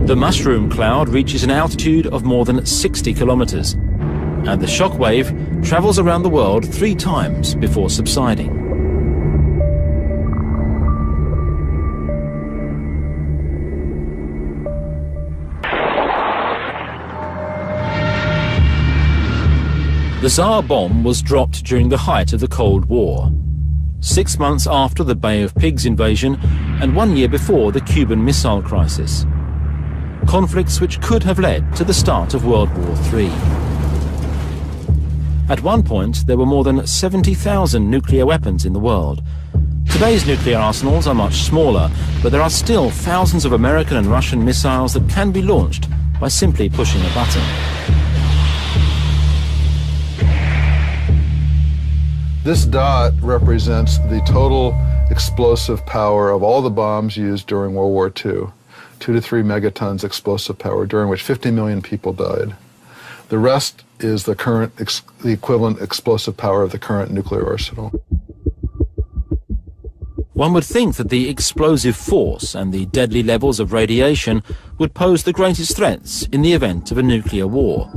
S1: The mushroom cloud reaches an altitude of more than 60 kilometers, and the shock wave travels around the world 3 times before subsiding. The Tsar bomb was dropped during the height of the Cold War, 6 months after the Bay of Pigs invasion and 1 year before the Cuban Missile Crisis. Conflicts which could have led to the start of World War III. At one point, there were more than 70,000 nuclear weapons in the world. Today's nuclear arsenals are much smaller, but there are still thousands of American and Russian missiles that can be launched by simply pushing a button.
S3: This dot represents the total explosive power of all the bombs used during World War II. 2 to 3 megatons explosive power, during which 50 million people died. The rest is the equivalent explosive power of the current nuclear arsenal.
S1: One would think that the explosive force and the deadly levels of radiation would pose the greatest threats in the event of a nuclear war.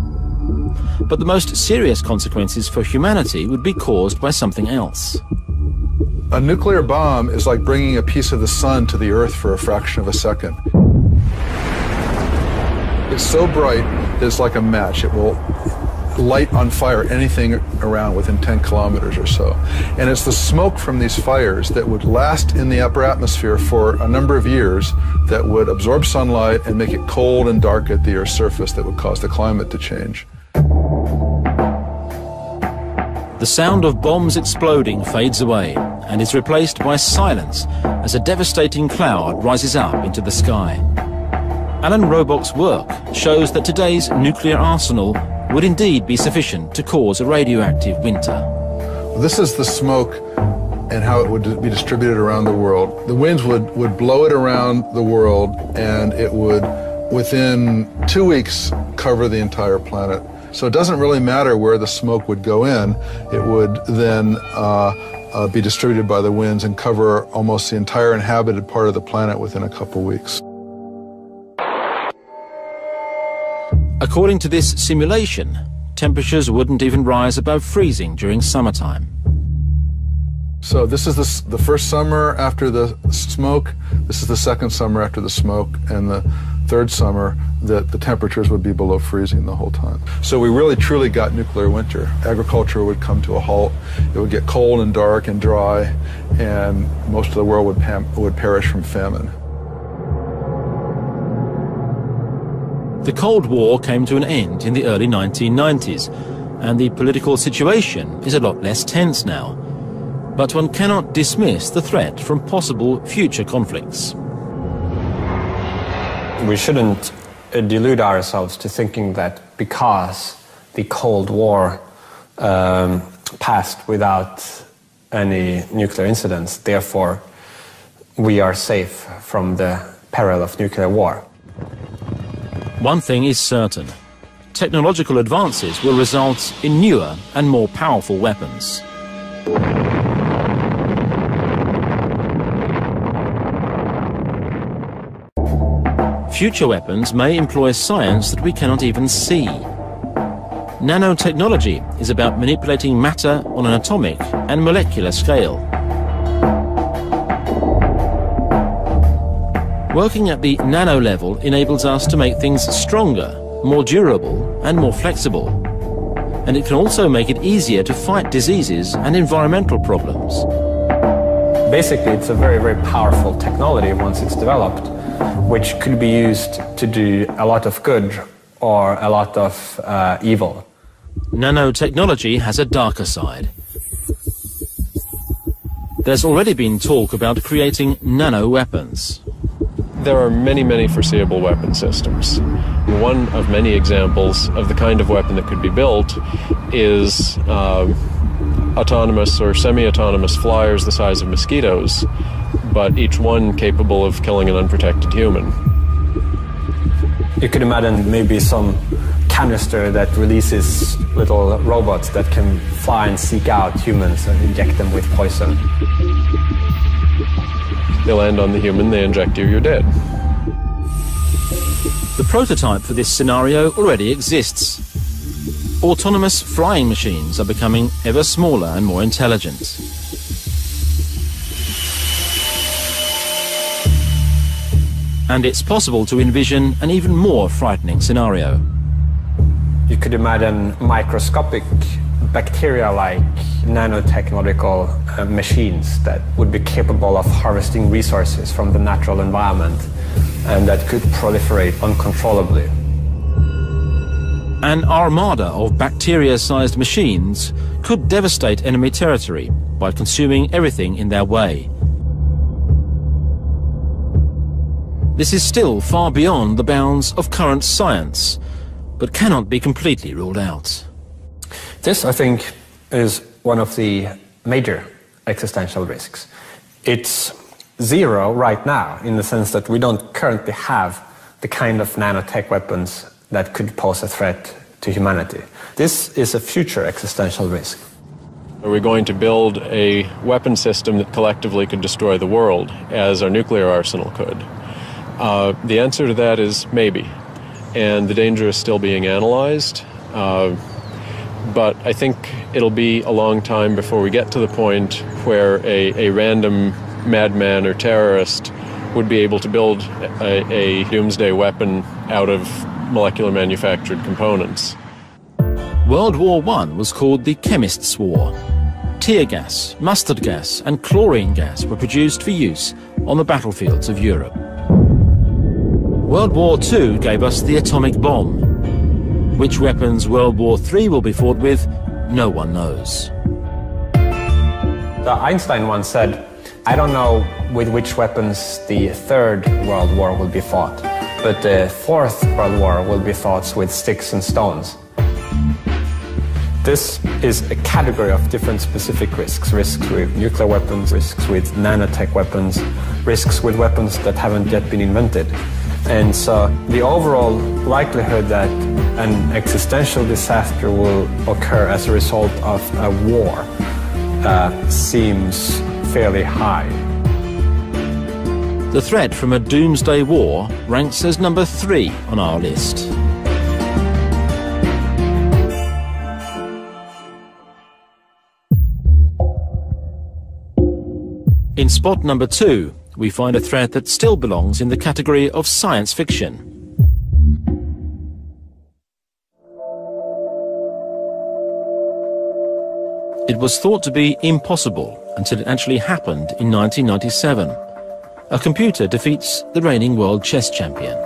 S1: But the most serious consequences for humanity would be caused by something else.
S3: A nuclear bomb is like bringing a piece of the sun to the Earth for a fraction of a second. It's so bright that it's like a match. It will light on fire anything around within 10 kilometers or so. And it's the smoke from these fires that would last in the upper atmosphere for a number of years that would absorb sunlight and make it cold and dark at the Earth's surface that would cause the climate to change.
S1: The sound of bombs exploding fades away and is replaced by silence as a devastating cloud rises up into the sky. Alan Robock's work shows that today's nuclear arsenal would indeed be sufficient to cause a radioactive winter.
S3: This is the smoke and how it would be distributed around the world. The winds would blow it around the world, and it would, within 2 weeks, cover the entire planet. So it doesn't really matter where the smoke would go in. It would then be distributed by the winds and cover almost the entire inhabited part of the planet within a couple weeks.
S1: According to this simulation, temperatures wouldn't even rise above freezing during summertime.
S3: So this is the first summer after the smoke, this is the second summer after the smoke, and the third summer that the temperatures would be below freezing the whole time. So we really truly got nuclear winter. Agriculture would come to a halt, it would get cold and dark and dry, and most of the world would perish from famine.
S1: The Cold War came to an end in the early 1990s, and the political situation is a lot less tense now. But one cannot dismiss the threat from possible future conflicts.
S2: We shouldn't delude ourselves to thinking that because the Cold War passed without any nuclear incidents, therefore we are safe from the peril of nuclear war.
S1: One thing is certain. Technological advances will result in newer and more powerful weapons. Future weapons may employ science that we cannot even see. Nanotechnology is about manipulating matter on an atomic and molecular scale. Working at the nano level enables us to make things stronger, more durable and more flexible. And it can also make it easier to fight diseases and environmental problems.
S2: Basically, it's a very, very powerful technology once it's developed, which could be used to do a lot of good or a lot of evil.
S1: Nanotechnology has a darker side. There's already been talk about creating nano-weapons.
S5: There are many, many foreseeable weapon systems. One of many examples of the kind of weapon that could be built is autonomous or semi-autonomous flyers the size of mosquitoes, but each one capable of killing an unprotected human.
S2: You could imagine maybe some canister that releases little robots that can fly and seek out humans and inject them with poison.
S5: They land on the human, they inject you, you're dead.
S1: The prototype for this scenario already exists. Autonomous flying machines are becoming ever smaller and more intelligent. And it's possible to envision an even more frightening scenario.
S2: You could imagine microscopic bacteria-like nanotechnological machines that would be capable of harvesting resources from the natural environment and that could proliferate uncontrollably.
S1: An armada of bacteria-sized machines could devastate enemy territory by consuming everything in their way. This is still far beyond the bounds of current science, but cannot be completely ruled out.
S2: This, I think, is one of the major existential risks. It's zero right now, in the sense that we don't currently have the kind of nanotech weapons that could pose a threat to humanity. This is a future existential risk.
S5: Are we going to build a weapon system that collectively could destroy the world, as our nuclear arsenal could? The answer to that is maybe, and the danger is still being analyzed. But I think it'll be a long time before we get to the point where a random madman or terrorist would be able to build a doomsday weapon out of molecular manufactured components.
S1: World War I was called the Chemists' War. Tear gas, mustard gas and chlorine gas were produced for use on the battlefields of Europe. World War II gave us the atomic bomb. Which weapons World War III will be fought with, no one knows.
S2: Einstein once said, I don't know with which weapons the Third World War will be fought, but the Fourth World War will be fought with sticks and stones. This is a category of different specific risks. Risks with nuclear weapons, risks with nanotech weapons, risks with weapons that haven't yet been invented. And so the overall likelihood that an existential disaster will occur as a result of a war seems fairly high.
S1: The threat from a doomsday war ranks as number 3 on our list. In spot number 2, we find a threat that still belongs in the category of science fiction. It was thought to be impossible until it actually happened in 1997. A computer defeats the reigning world chess champion.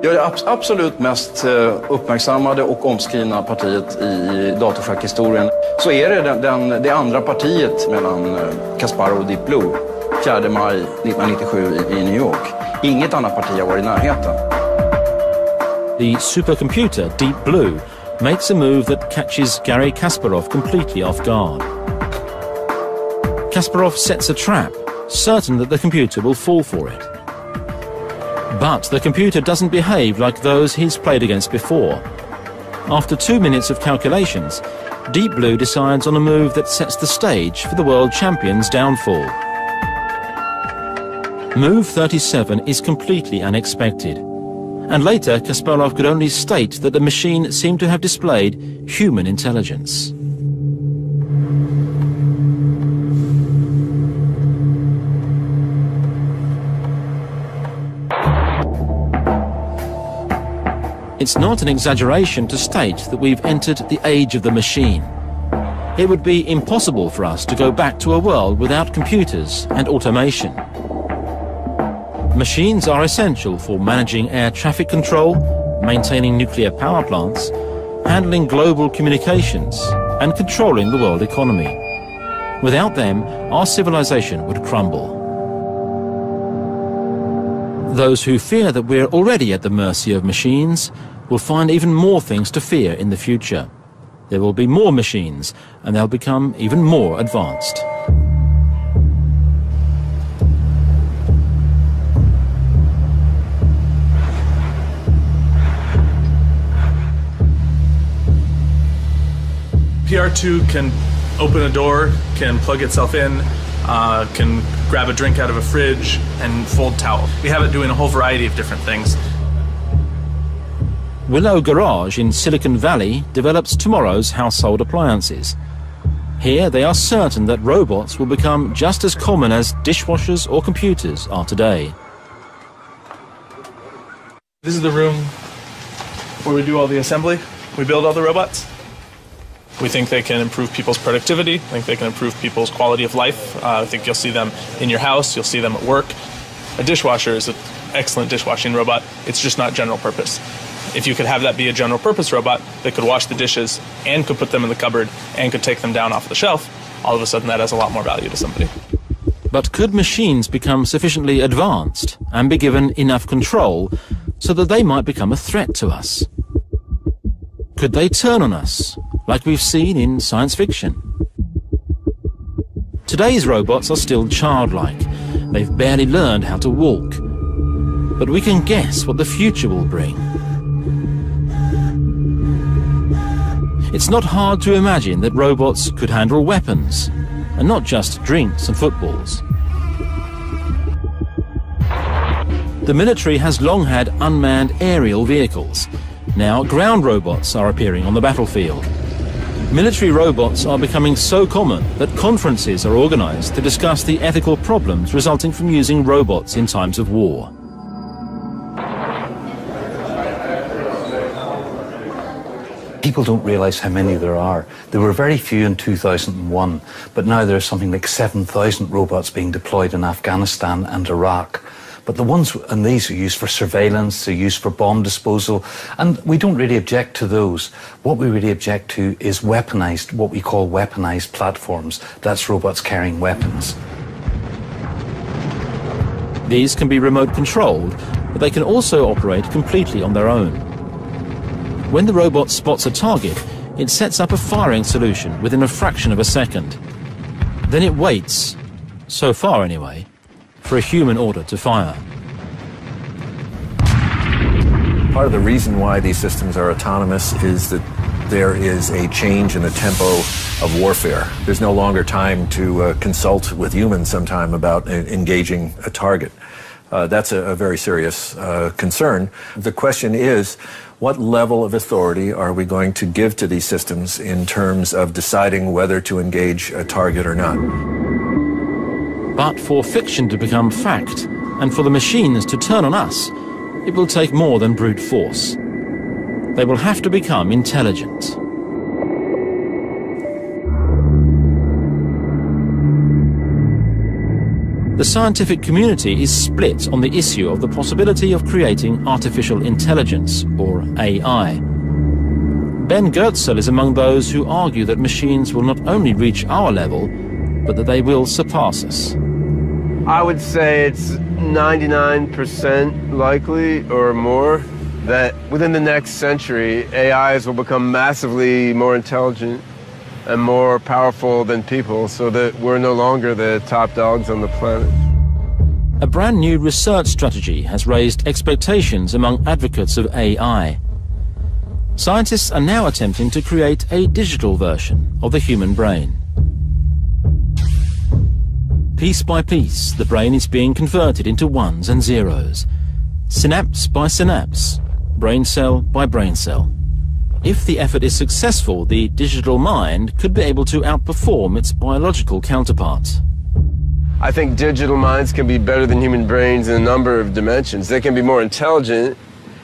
S7: Ja, det absolut mest uppmärksammade och omskrivna partiet i datorschackhistorien så är det det andra partiet mellan Kasparov och Deep Blue 4 maj 1997 i New York. Inget annat parti har varit i närheten.
S1: The supercomputer Deep Blue makes a move that catches Garry Kasparov completely off guard. Kasparov sets a trap, certain that the computer will fall for it. But the computer doesn't behave like those he's played against before. After 2 minutes of calculations, Deep Blue decides on a move that sets the stage for the world champion's downfall. Move 37 is completely unexpected, And later, Kasparov could only state that the machine seemed to have displayed human intelligence. It's not an exaggeration to state that we've entered the age of the machine. It would be impossible for us to go back to a world without computers and automation. Machines are essential for managing air traffic control, maintaining nuclear power plants, handling global communications, and controlling the world economy. Without them, our civilization would crumble. Those who fear that we're already at the mercy of machines will find even more things to fear in the future. There will be more machines, and they'll become even more advanced.
S9: PR2 can open a door, can plug itself in, can grab a drink out of a fridge and fold towel. We have it doing a whole variety of different things.
S1: Willow Garage in Silicon Valley develops tomorrow's household appliances. Here they are certain that robots will become just as common as dishwashers or computers are today.
S9: This is the room where we do all the assembly. We build all the robots. We think they can improve people's productivity. I think they can improve people's quality of life. I think you'll see them in your house. You'll see them at work. A dishwasher is an excellent dishwashing robot. It's just not general purpose. If you could have that be a general purpose robot that could wash the dishes and could put them in the cupboard and could take them down off the shelf, all of a sudden that has a lot more value to somebody.
S1: But could machines become sufficiently advanced and be given enough control so that they might become a threat to us? Could they turn on us, like we've seen in science fiction? Today's robots are still childlike. They've barely learned how to walk. But we can guess what the future will bring. It's not hard to imagine that robots could handle weapons, and not just drinks and footballs. The military has long had unmanned aerial vehicles. Now ground robots are appearing on the battlefield. Military robots are becoming so common that conferences are organized to discuss the ethical problems resulting from using robots in times of war.
S10: People don't realize how many there are. There were very few in 2001, but now there's something like 7,000 robots being deployed in Afghanistan and Iraq. But the ones, and these are used for surveillance, they're used for bomb disposal, and we don't really object to those. What we really object to is weaponized, what we call weaponized platforms. That's robots carrying weapons.
S1: These can be remote controlled, but they can also operate completely on their own. When the robot spots a target, it sets up a firing solution within a fraction of a second. Then it waits, so far anyway, for a human order to fire.
S23: Part of the reason why these systems are autonomous is that there is a change in the tempo of warfare. There's no longer time to consult with humans sometime about engaging a target. That's a very serious concern. The question is, what level of authority are we going to give to these systems in terms of deciding whether to engage a target or not?
S1: But for fiction to become fact, and for the machines to turn on us, it will take more than brute force. They will have to become intelligent. The scientific community is split on the issue of the possibility of creating artificial intelligence, or AI. Ben Goertzel is among those who argue that machines will not only reach our level, but that they will surpass us.
S24: I would say it's 99% likely or more that within the next century, AIs will become massively more intelligent and more powerful than people, so that we're no longer the top dogs on the planet.
S1: A brand new research strategy has raised expectations among advocates of AI. Scientists are now attempting to create a digital version of the human brain. Piece by piece, the brain is being converted into ones and zeros. synapse by synapse, brain cell by brain cell. If the effort is successful, the digital mind could be able to outperform its biological counterparts.
S24: I think digital minds can be better than human brains in a number of dimensions. They can be more intelligent,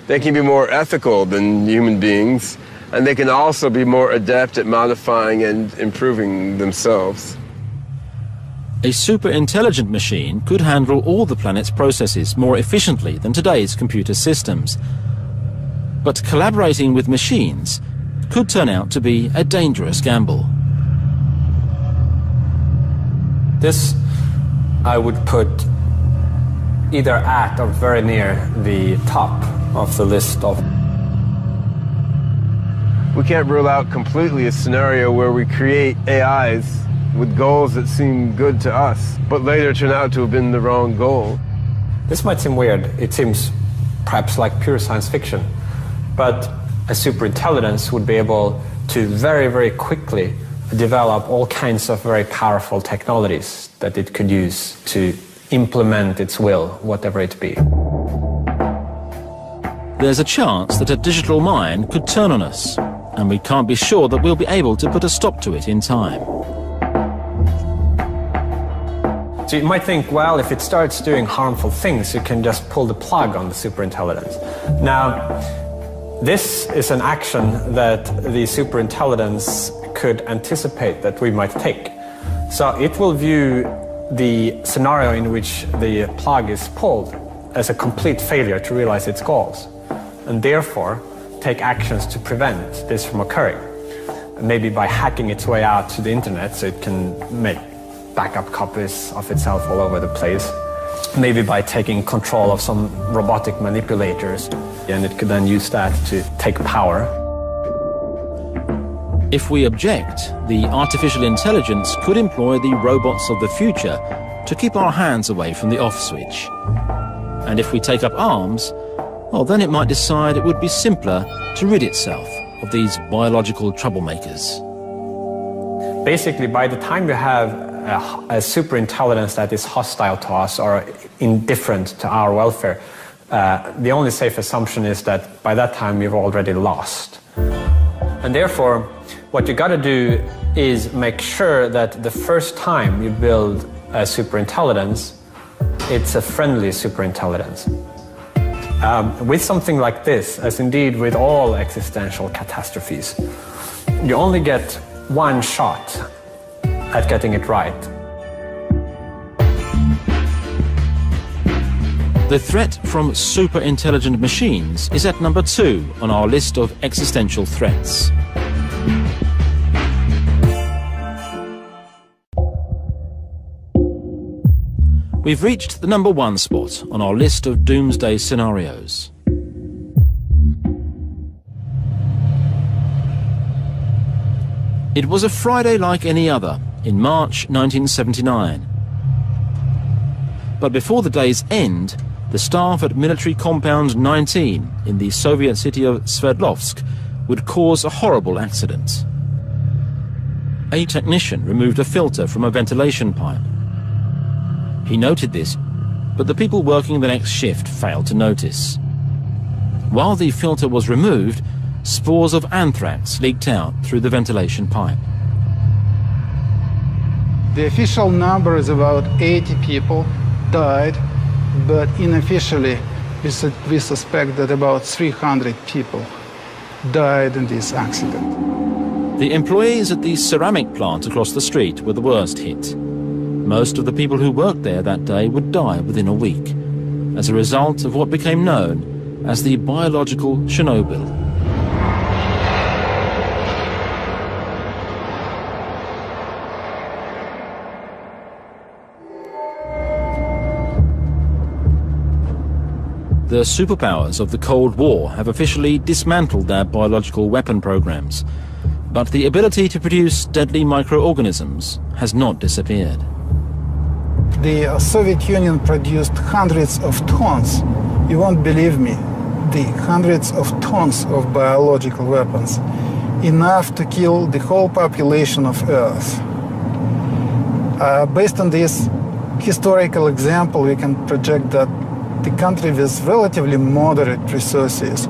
S24: they can be more ethical than human beings, and they can also be more adept at modifying and improving themselves.
S1: A super-intelligent machine could handle all the planet's processes more efficiently than today's computer systems. But collaborating with machines could turn out to be a dangerous gamble.
S2: This I would put either at or very near the top of the list of.
S24: We can't rule out completely a scenario where we create AIs with goals that seem good to us, but later turn out to have been the wrong goal.
S2: This might seem weird. It seems perhaps like pure science fiction. But a superintelligence would be able to very, very quickly develop all kinds of very powerful technologies that it could use to implement its will, whatever it be.
S1: There's a chance that a digital mind could turn on us, and we can't be sure that we'll be able to put a stop to it in time.
S2: So you might think, well, if it starts doing harmful things, you can just pull the plug on the superintelligence. Now, this is an action that the superintelligence could anticipate that we might take. So it will view the scenario in which the plug is pulled as a complete failure to realize its goals, and therefore take actions to prevent this from occurring. Maybe by hacking its way out to the internet so it can make backup copies of itself all over the place. Maybe by taking control of some robotic manipulators, and it could then use that to take power.
S1: If we object, the artificial intelligence could employ the robots of the future to keep our hands away from the off switch. And if we take up arms, well, then it might decide it would be simpler to rid itself of these biological troublemakers.
S2: Basically, by the time you have a superintelligence that is hostile to us or indifferent to our welfare, the only safe assumption is that by that time you've already lost. And therefore, what you got to do is make sure that the first time you build a superintelligence, it's a friendly superintelligence. With something like this, as indeed with all existential catastrophes, you only get one shot at getting it right.
S1: The threat from super-intelligent machines is at number 2 on our list of existential threats. We've reached the number 1 spot on our list of doomsday scenarios. It was a Friday like any other in March 1979. But before the day's end, the staff at Military Compound 19 in the Soviet city of Sverdlovsk would cause a horrible accident. A technician removed a filter from a ventilation pipe. He noted this, but the people working the next shift failed to notice. While the filter was removed, spores of anthrax leaked out through the ventilation pipe.
S8: The official number is about 80 people died, but unofficially we suspect that about 300 people died in this accident.
S1: The employees at the ceramic plant across the street were the worst hit. Most of the people who worked there that day would die within a week, as a result of what became known as the biological Chernobyl. The superpowers of the Cold War have officially dismantled their biological weapon programs, but the ability to produce deadly microorganisms has not disappeared.
S8: The Soviet Union produced hundreds of tons, you won't believe me, the hundreds of tons of biological weapons, enough to kill the whole population of Earth. Based on this historical example, we can project that the country with relatively moderate resources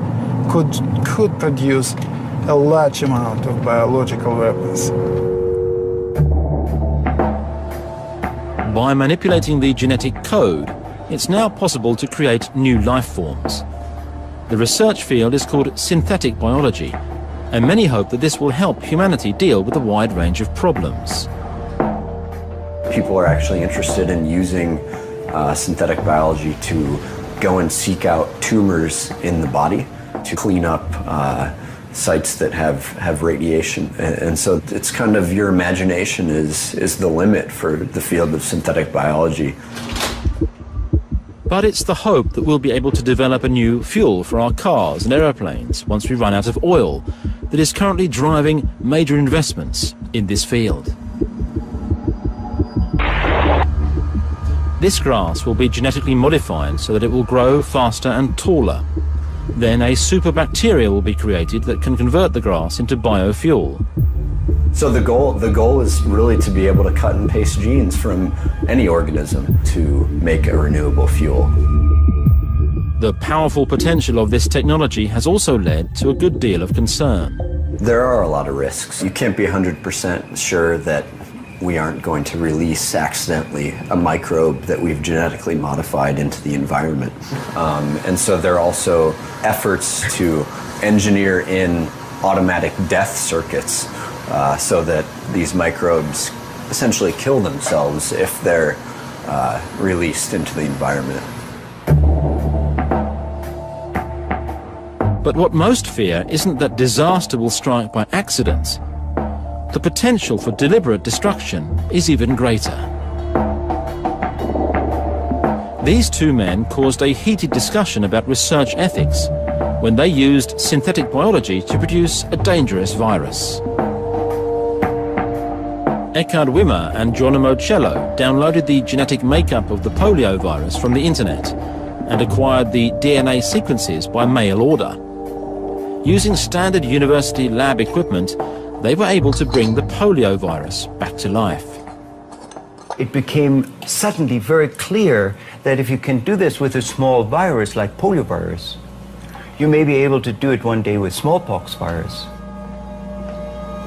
S8: could produce a large amount of biological weapons.
S1: By manipulating the genetic code, it's now possible to create new life forms. The research field is called synthetic biology, and many hope that this will help humanity deal with a wide range of problems.
S11: People are actually interested in using synthetic biology to go and seek out tumors in the body, to clean up sites that have radiation. And so it's kind of your imagination is the limit for the field of synthetic biology.
S1: But it's the hope that we'll be able to develop a new fuel for our cars and aeroplanes once we run out of oil that is currently driving major investments in this field. This grass will be genetically modified so that it will grow faster and taller. Then a superbacteria will be created that can convert the grass into biofuel.
S11: So the goal is really to be able to cut and paste genes from any organism to make a renewable fuel.
S1: The powerful potential of this technology has also led to a good deal of concern.
S11: There are a lot of risks. You can't be 100% sure that we aren't going to release accidentally a microbe that we've genetically modified into the environment. And so there are also efforts to engineer in automatic death circuits so that these microbes essentially kill themselves if they're released into the environment.
S1: But what most fear isn't that disaster will strike by accident. The potential for deliberate destruction is even greater. These two men caused a heated discussion about research ethics when they used synthetic biology to produce a dangerous virus. Eckhard Wimmer and Geronimo Cello downloaded the genetic makeup of the polio virus from the internet and acquired the DNA sequences by mail order. Using standard university lab equipment, they were able to bring the polio virus back to life.
S12: It became suddenly very clear that if you can do this with a small virus like poliovirus, you may be able to do it one day with smallpox virus.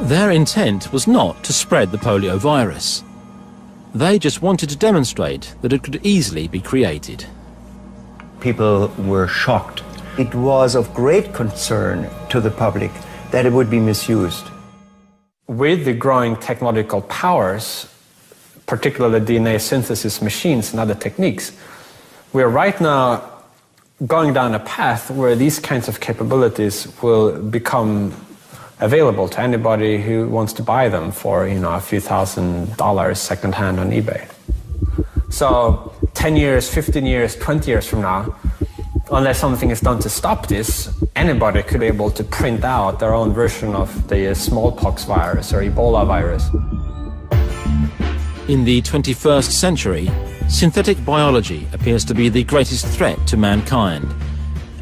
S1: Their intent was not to spread the polio virus. They just wanted to demonstrate that it could easily be created.
S12: People were shocked. It was of great concern to the public that it would be misused.
S2: With the growing technological powers, particularly DNA synthesis machines and other techniques, we are right now going down a path where these kinds of capabilities will become available to anybody who wants to buy them for, a few $1,000 secondhand on eBay. So 10 years, 15 years, 20 years from now, unless something is done to stop this, anybody could be able to print out their own version of the smallpox virus or Ebola virus.
S1: In the 21st century, synthetic biology appears to be the greatest threat to mankind,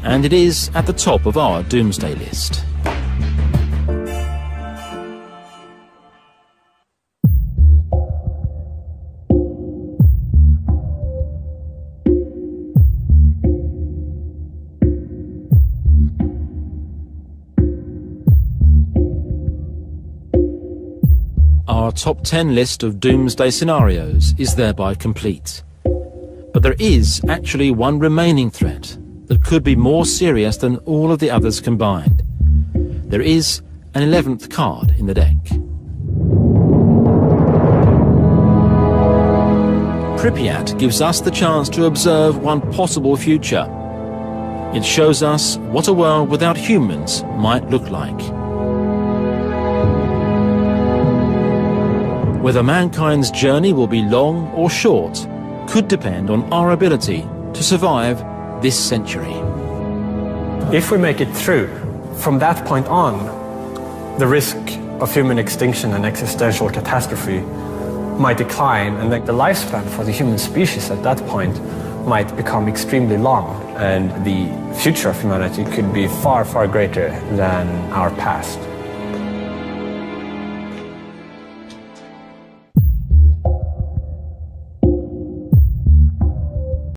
S1: and it is at the top of our doomsday list. Our top 10 list of doomsday scenarios is thereby complete. But there is actually one remaining threat that could be more serious than all of the others combined. There is an 11th card in the deck. Pripyat gives us the chance to observe one possible future. It shows us what a world without humans might look like. Whether mankind's journey will be long or short could depend on our ability to survive this century.
S2: If we make it through, from that point on, the risk of human extinction and existential catastrophe might decline, and the lifespan for the human species at that point might become extremely long, and the future of humanity could be far, far greater than our past.